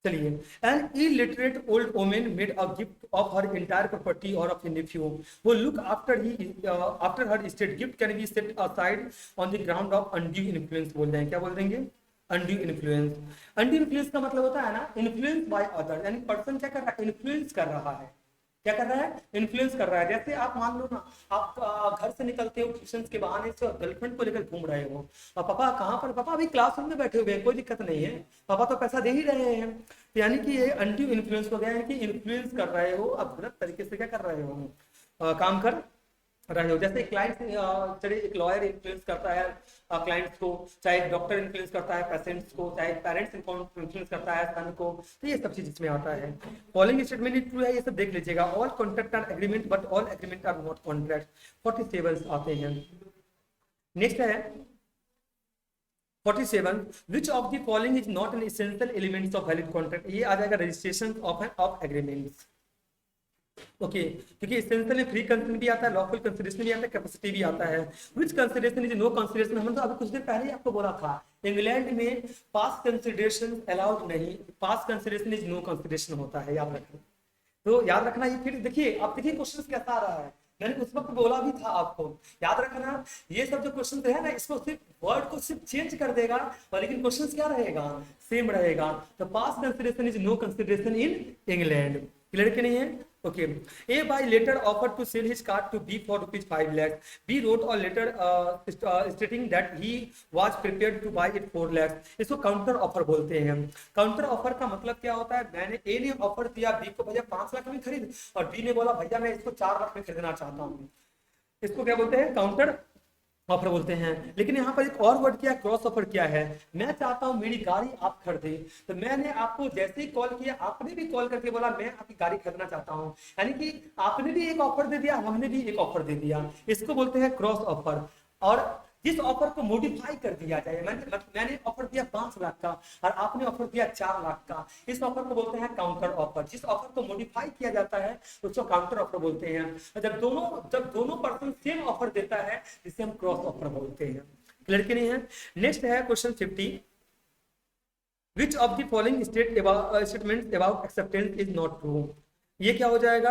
चलिए, an illiterate old women made a gift of her entire property और ऑफ नेफ्यू वो look after her state gift can be set aside on the ground of undue influence. बोल देंगे, क्या बोल देंगे? Undue influence. अनड्यू इन्फ्लुएंस का मतलब होता है ना इन्फ्लुएंस बाय अदर, यानी पर्सन क्या कर रहा है, इन्फ्लुएंस कर रहा है। क्या कर रहा है, इन्फ्लुएंस कर रहा है। जैसे आप मान लो ना, आप घर से निकलते हो ट्यूशन के बहाने से और गर्लफ्रेंड को लेकर घूम रहे हो, और पापा कहाँ पर, पापा अभी क्लासरूम में बैठे हुए हैं, कोई दिक्कत नहीं है, पापा तो पैसा दे ही रहे हैं। तो यानी कि ये अनड्यू इन्फ्लुएंस हो गया है कि इन्फ्लुएंस कर रहे हो, अब गलत तरीके से क्या कर रहे हो, काम कर रहे हो। जैसे क्लाइंट, चलिए एक लॉयर इन्फ्लुएंस करता है क्लाइंट्स को, चाहे डॉक्टर इन्फ्लुएंस करता है पेशेंट्स को, चाहे पेरेंट्स इन्फ्लुएंस करता है सन को, तो ये सब चीज इसमें आता है। फॉलोइंग स्टेटमेंट ट्रू है, ये सब देख लीजिएगा। All contract are agreement but all agreement are not contract, 47 आते हैं। नेक्स्ट है 47, which of the following is not an essential elements of valid contract, ये आ जाएगा रजिस्ट्रेशन ऑफ एग्रीमेंट्स। ओके क्योंकि एसेंशियल में फ्री कंसेंट भी आता है, लॉफुल कंसिडरेशन भी आता है, कैपेसिटी भी आता है। Which consideration is no consideration, हमने तो अभी कुछ देर पहले ही आपको बोला था इंग्लैंड में पास कंसिडरेशन अलाउड नहीं, पास कंसिडरेशन इज नो कंसिडरेशन होता है, याद रखना। तो याद रखना ये, फिर देखिए अब देखिए क्वेश्चन कैसा आ रहा है, मैंने उस वक्त बोला भी था आपको, याद रखना ये सब जो क्वेश्चन है ना, इसको सिर्फ वर्ड को सिर्फ चेंज कर देगा और लेकिन क्वेश्चन क्या रहेगा, सेम रहेगा। तो past consideration is no consideration in England, clear कि नहीं है। Okay. A by letter offered to sell his car to B for ₹5 lakhs. B wrote a letter stating that he was prepared to buy it 4 lakhs. इसको counter offer बोलते हैं। Counter offer का मतलब क्या होता है, मैंने A ने ऑफर दिया B को, भैया 5 लाख में खरीद, और B ने बोला भैया मैं इसको 4 लाख में खरीदना चाहता हूँ। इसको क्या बोलते हैं, काउंटर ऑफर बोलते हैं। लेकिन यहाँ पर एक और वर्ड क्या, क्रॉस ऑफर क्या है, मैं चाहता हूँ मेरी गाड़ी आप खरीदे, तो मैंने आपको जैसे ही कॉल किया आपने भी कॉल करके बोला मैं आपकी गाड़ी खरीदना चाहता हूँ, यानी कि आपने भी एक ऑफर दे दिया, हमने भी एक ऑफर दे दिया, इसको बोलते हैं क्रॉस ऑफर। और जिस ऑफर को मॉडिफाई कर दिया जाए, मैंने ऑफर दिया 5 लाख का और आपने ऑफर दिया 4 लाख का, इस ऑफर को बोलते हैं काउंटर ऑफर। जिस ऑफर को मॉडिफाई किया जाता है उसको काउंटर ऑफर बोलते हैं। जब दोनों पर्सन सेम ऑफर देता है जिसे हम क्रॉस ऑफर बोलते हैं, क्लियर कि नहीं है। नेक्स्ट है question 50, which of the following statements about acceptance is not true, ये क्या हो जाएगा,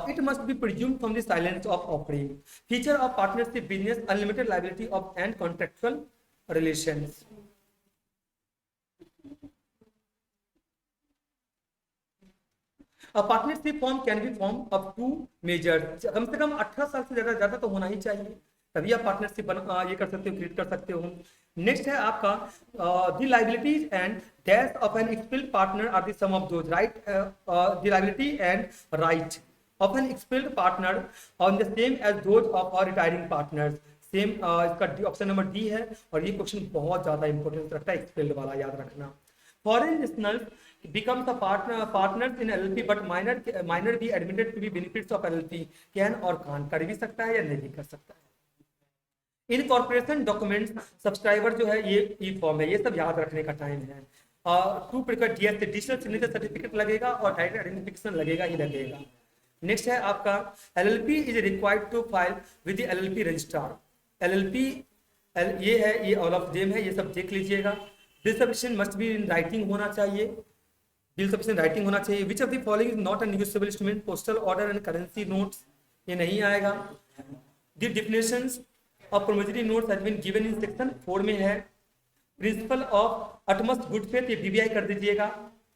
it must be presumed from the silence of offering, feature of partnership business, unlimited liability of and contractual relations. Partnership firm can be form up to majors, कम से कम 18 साल से ज्यादा तो होना ही चाहिए, तभी आप पार्टनरशिप ये कर सकते हो, क्रिएट कर सकते हो। नेक्स्ट है आपका the liabilities and dash of an expelled partner are the sum of those, right, the liability and right of an expelled partner on the same as those of our retiring partners, same, इसका option number D है। और ये question बहुत ज्यादा important रखता है expelled वाला, याद रखना। Foreign nationals becomes a partners in LLP but minor be admitted to be benefits of LLP, can और can't, कर भी सकता है या नहीं भी कर सकता है। इनकॉर्पोरेशन डॉक्यूमेंट्स सब्सक्राइबर जो है ये ई फॉर्म है, ये सब याद रखने का टाइम है। टू प्रकार डीएस डिजिटल सिग्नेचर सर्टिफिकेट लगेगा और डायरेक्ट आइडेंटिफिकेशन लगेगा ही लगेगा। नेक्स्ट है आपका LLP is required to file with the LLP registrar, LLP ये है, ये ऑल ऑफ देम है, ये सब देख लीजिएगा। Bill subscription must be in writing होना चाहिए, बिल सब्सक्रिप्शन राइटिंग होना चाहिए। Which of the following is not a negotiable instrument, postal order and currency notes, ये नहीं आएगा। The definitions of promissory notes has been given in section 4 में है। Principle of utmost good faith, ये VVI कर दीजिएगा,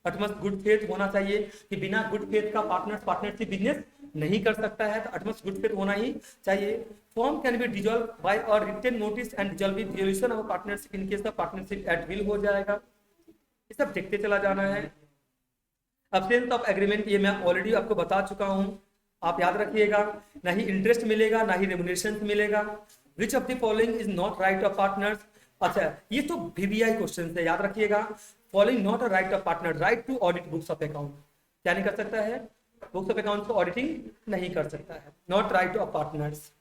अटमस्ट गुड फेथ होना चाहिए कि बिना गुड फेथ का पार्टनरशिप बिजनेस नहीं कर सकता है, तो अटमस्ट गुड फेथ होना ही चाहिए। Firm can be dissolve by और written notice and dissolve with resolution of partnership in case of partnership at will हो जाएगा। ये सब देखते चला जाना है। अब्सेंस ऑफ एग्रीमेंट ये मैं ऑलरेडी आपको बता चुका हूं, आप याद रखिएगा, ना ही इंटरेस्ट मिलेगा ना ही रेम्युनरेशन मिलेगा। Which of the following is not right of partners, अच्छा ये तो वीवीआई क्वेश्चन है, याद रखिएगा। Following not a right of partner, right to audit books of account, क्या नहीं कर सकता है, बुक्स ऑफ अकाउंट को ऑडिटिंग नहीं कर सकता है, not right of partners.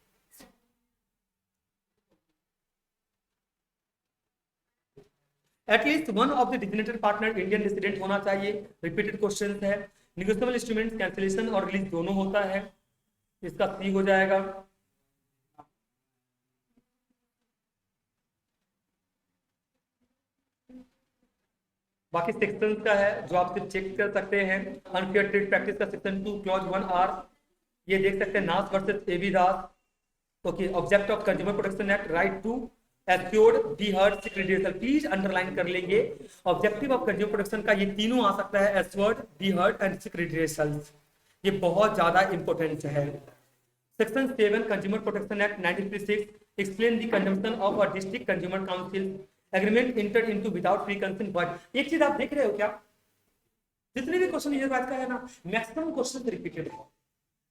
At least one of the designated partner Indian resident होना चाहिए, रिपीटेड क्वेश्चन है। निगोशिएबल इंस्ट्रूमेंट कैंसिलेशन और रिलीज दोनों होता है, इसका सी हो जाएगा। बाकी सेक्शन का है जो आप सिर्फ चेक कर सकते हैं। अनफेयर ट्रेड प्रैक्टिस का सेक्शन 2 क्लॉज 1R, ये देख सकते हैं, नास versus AV Das. Okay, object of consumer protection act, right to assured, be heard, सिक्रेटियल। प्लीज अंडरलाइन कर लेंगे, ऑब्जेक्टिव ऑफ कंज्यूमर प्रोटेक्शन का ये तीनों आ सकता है, एश्योर्ड, बी हर्ड एंड सिक्रेटियल। ये बहुत ज्यादा इंपॉर्टेंट है। Section 7 consumer protection act 1956 explain the consumption of a district consumer council agreement entered into without pre consent. But एक चीज आप देख रहे हो क्या, जितने भी क्वेश्चन ये बात का है ना, मैक्सिमम क्वेश्चन रिपीटेड है।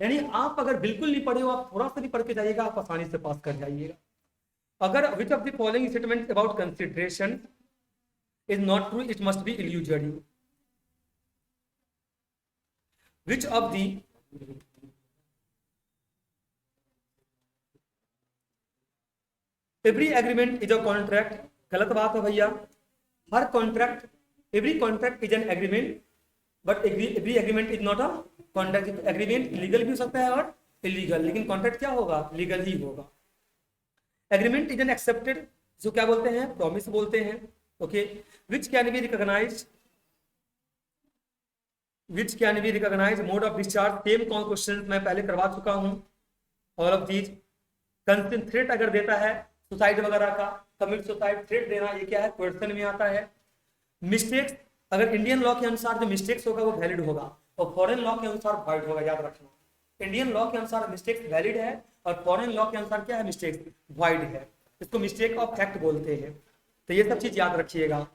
यानी आप अगर बिल्कुल नहीं पढ़े हो, आप थोड़ा सा भी पढ़ के जाइएगा, आप आसानी से पास कर जाइएगा। अगर which of the following statement about consideration is not true, it must be illusory. Which of the every agreement is a contract, गलत बात है भैया। हर contract, every contract is an agreement, but every agreement is not a contract. Agreement legal भी हो सकता है और इलीगल, लेकिन कॉन्ट्रैक्ट क्या होगा, लीगल ही होगा। एग्रीमेंट इज एन एक्सेप्टेड, जो क्या बोलते हैं, प्रॉमिस बोलते हैं। Okay, which can be recognised, which can be recognised mode of discharge. Same question मैं पहले करवा चुका हूं, all of these. Consent threat अगर देता है सुसाइड वगैरह का, कमिट सुसाइड, थ्रेट देना, ये क्या है, क्वेश्चन में आता है। मिस्टेक्स, अगर इंडियन लॉ के अनुसार जो मिस्टेक्स होगा वो वैलिड होगा, और फॉरेन लॉ के अनुसार वॉइड होगा, याद रखना। इंडियन लॉ के अनुसार मिस्टेक्स वैलिड है, और फॉरेन लॉ के अनुसार क्या है, मिस्टेक्स वॉइड है। इसको मिस्टेक ऑफ फैक्ट बोलते हैं। तो ये सब चीज याद रखिएगा।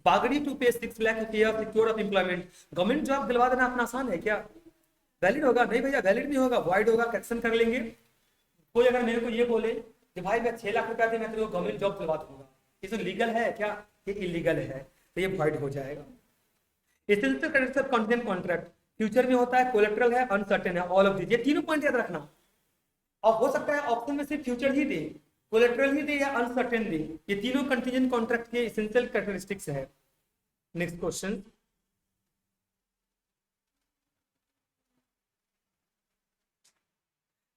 बागड़ी टू पे 6 lakh secure of employment, government job दिलवा देना अपना आसान है क्या, वैलिड होगा, नहीं भैया वैलिड नहीं होगा, वॉइड होगा, करेक्शन कर लेंगे। कोई अगर मेरे को ये बोले कि भाई मैं 6 लाख रुपया दे मैं तेरे को गवर्नमेंट जॉब दिलवा दूंगा, ये तो लीगल है क्या, ये इलीगल है, तो ये वॉइड हो जाएगा। Essential condition content contract, future में होता है, कोलेट्रल है, अनसर्टेन है, ऑल ऑफ दीज, ये तीनों पॉइंट याद रखना। और हो सकता है ऑप्शन में सिर्फ फ्यूचर ही दे, कोलेट्रल ही दे या अनसर्टेन दे, ये तीनों कंटीजेंट कॉन्ट्रैक्ट के एसेंशियल कैरेक्टरिस्टिक्स है। Next question,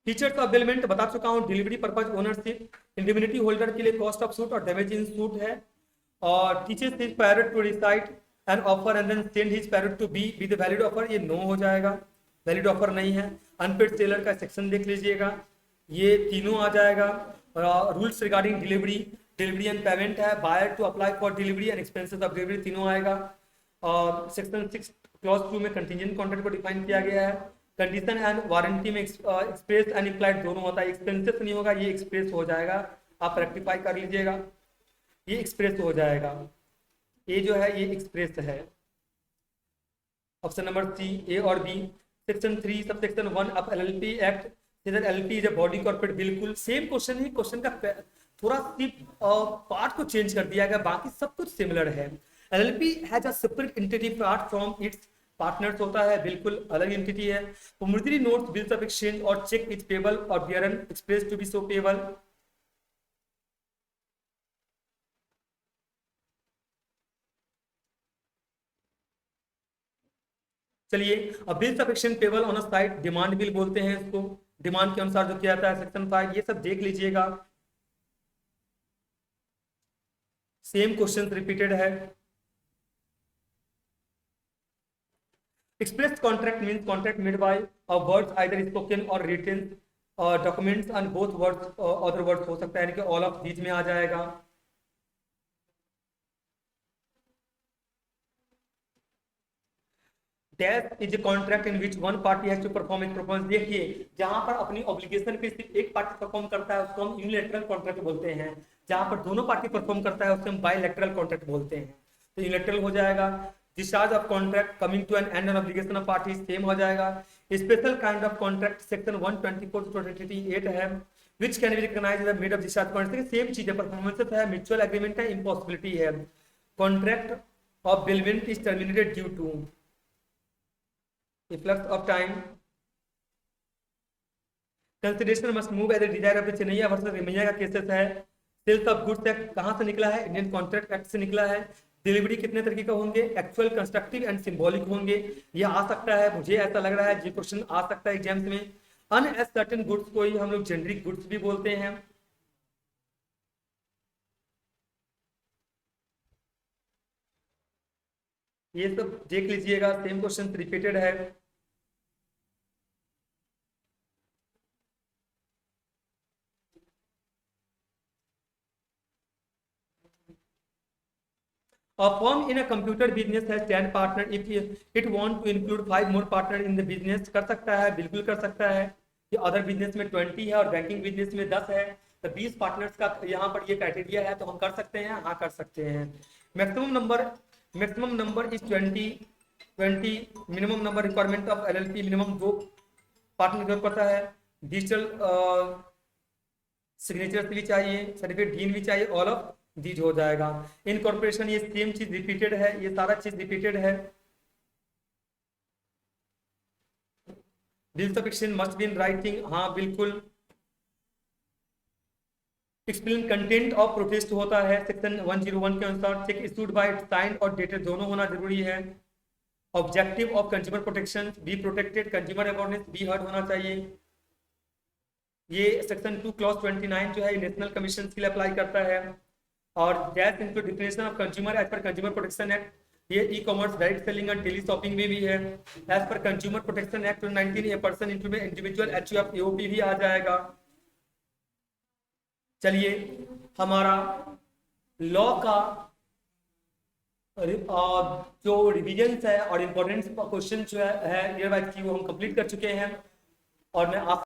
features of bailment बता चुका हूं, delivery purpose, ownership, indemnity holder के लिए कॉस्ट ऑफ सूट और डैमेज इन सूट है, और teaches his parrot to recite an offer and then send his parrot to B with valid offer, ये no हो जाएगा, वैलिड ऑफर नहीं है। अनपेड सेलर का सेक्शन देख लीजिएगा, ये तीनों आ जाएगा। Rules regarding delivery, delivery and payment है, buyer to apply for delivery and expenses of delivery, तीनों आएगा। और सेक्शन 6 क्लॉज 2 में कंटीजेंट कॉन्ट्रैक्ट को डिफाइन किया गया है। कंडीशन एंड वारंटी में एक्सप्रेस एंड इम्प्लाइड दोनों होता है, एक्सपेंसेस नहीं होगा, ये एक्सप्रेस हो जाएगा, आप रेक्टिफाई कर लीजिएगा, ये एक्सप्रेस हो जाएगा, ये जो है ये एक्सप्रेस है। ऑप्शन नंबर सी, ए और B. Section 3 sub section 1 of LLP act, LLP is a body corporate, बिल्कुल सेम क्वेश्चन ही, क्वेश्चन का थोड़ा सिर्फ पार्ट को चेंज कर दिया गया, बाकी सब कुछ सिमिलर है। LLP has a separate entity part from its partners, होता है, बिल्कुल अलग एंटिटी है। Promissory notes, bills of exchange और चेक इज पेबल और bearing express to be so payable. चलिए, अब bills of exchange payable on a sight, demand bill बोलते हैं इसको, डिमांड के अनुसार जो किया जाता है, सेक्शन 5, ये सब देख लीजिएगा, सेम क्वेश्चन रिपीटेड है। Express contract means contract made by words either spoken or written, documents and both words, other words हो सकता है, यानी कि all of these में आ जाएगा। Dash is a contract in which one party has to perform its performance। देखिए, जहां पर अपनी ऑब्लिगेशन पे सिर्फ एक पार्टी परफॉर्म करता है उसको हम यूनिलैटरल कॉन्ट्रैक्ट बोलते हैं, जहां पर दोनों पार्टी परफॉर्म करता है उसको हम बायलैटरल कॉन्ट्रैक्ट बोलते हैं। तो यूनिलैटरल हो जाएगा। Discharge of contract coming to an end on obligation of party, same हो जाएगा। Special kind of contract section 124 to 28 है, which can be recognized as made of discharge contract, same चीज है, परफॉर्मेंस है, म्यूचुअल एग्रीमेंट है, impossibility है। Contract of bailment is terminated due to efflux of time, consideration must move as a desire of the Chinnaiah versus Ramaiah का cases है। Sales of goods act कहां से निकला है, इंडियन कॉन्ट्रैक्ट एक्ट से निकला है। डिलीवरी कितने तरीके का होंगे, एक्चुअल, कंस्ट्रक्टिव एंड सिंबॉलिक होंगे, ये आ सकता है, मुझे ऐसा लग रहा है ये क्वेश्चन आ सकता है एग्जाम्स में। अनएसर्टेन गुड्स को ही हम लोग जेनरिक गुड्स भी बोलते हैं। ये सब देख लीजिएगा, सेम क्वेश्चन रिपीटेड है। A firm in a computer business has 10 partner. If it want to include 5 more partner in the business, कर सकता है, बिल्कुल कर सकता है. ये अदर बिजनेस में 20 है और बैंकिंग बिजनेस में 10 है, तो 20 पार्टनर्स का यहाँ पर ये क्राइटेरिया है, तो हम कर सकते हैं, हाँ कर सकते हैं. Maximum number is 20. Minimum number requirement of LLP, minimum 2 partner की जरूरत पड़ता है. डिजिटल सिग्नेचर भी चाहिए, सर्टिफिकेट डीन भी चाहिए, ऑल ऑफ दीज हो जाएगा. इनकॉर्पोरेशन ये सेम चीज रिपीटेड है, ये सारा चीज रिपीटेड है. Bills of exchange must be in writing, हाँ बिल्कुल. एक्सप्लेन कंटेंट ऑफ प्रोटेस्ट होता है सेक्शन 101 के अनुसार. चेक इशूड बाय साइन और डेटेड दोनों होना जरूरी है. Objective of consumer protection, be protected, consumer awareness, be heard होना चाहिए. ये सेक्शन 2 क्लॉज 29 जो है नेशनल कमीशन के लिए अप्लाई करता है. और that into definition of consumer as per consumer protection act, ये ई कॉमर्स, डायरेक्ट सेलिंग और टेली शॉपिंग में भी है. As per consumer protection act 19 a person into में इंडिविजुअल HUF भी आ जाएगा. चलिए हमारा लॉ का जो रिविजन है और इम्पोर्टेंट क्वेश्चन जो है नियर बाय की वो हम कंप्लीट कर चुके हैं. और मैं आप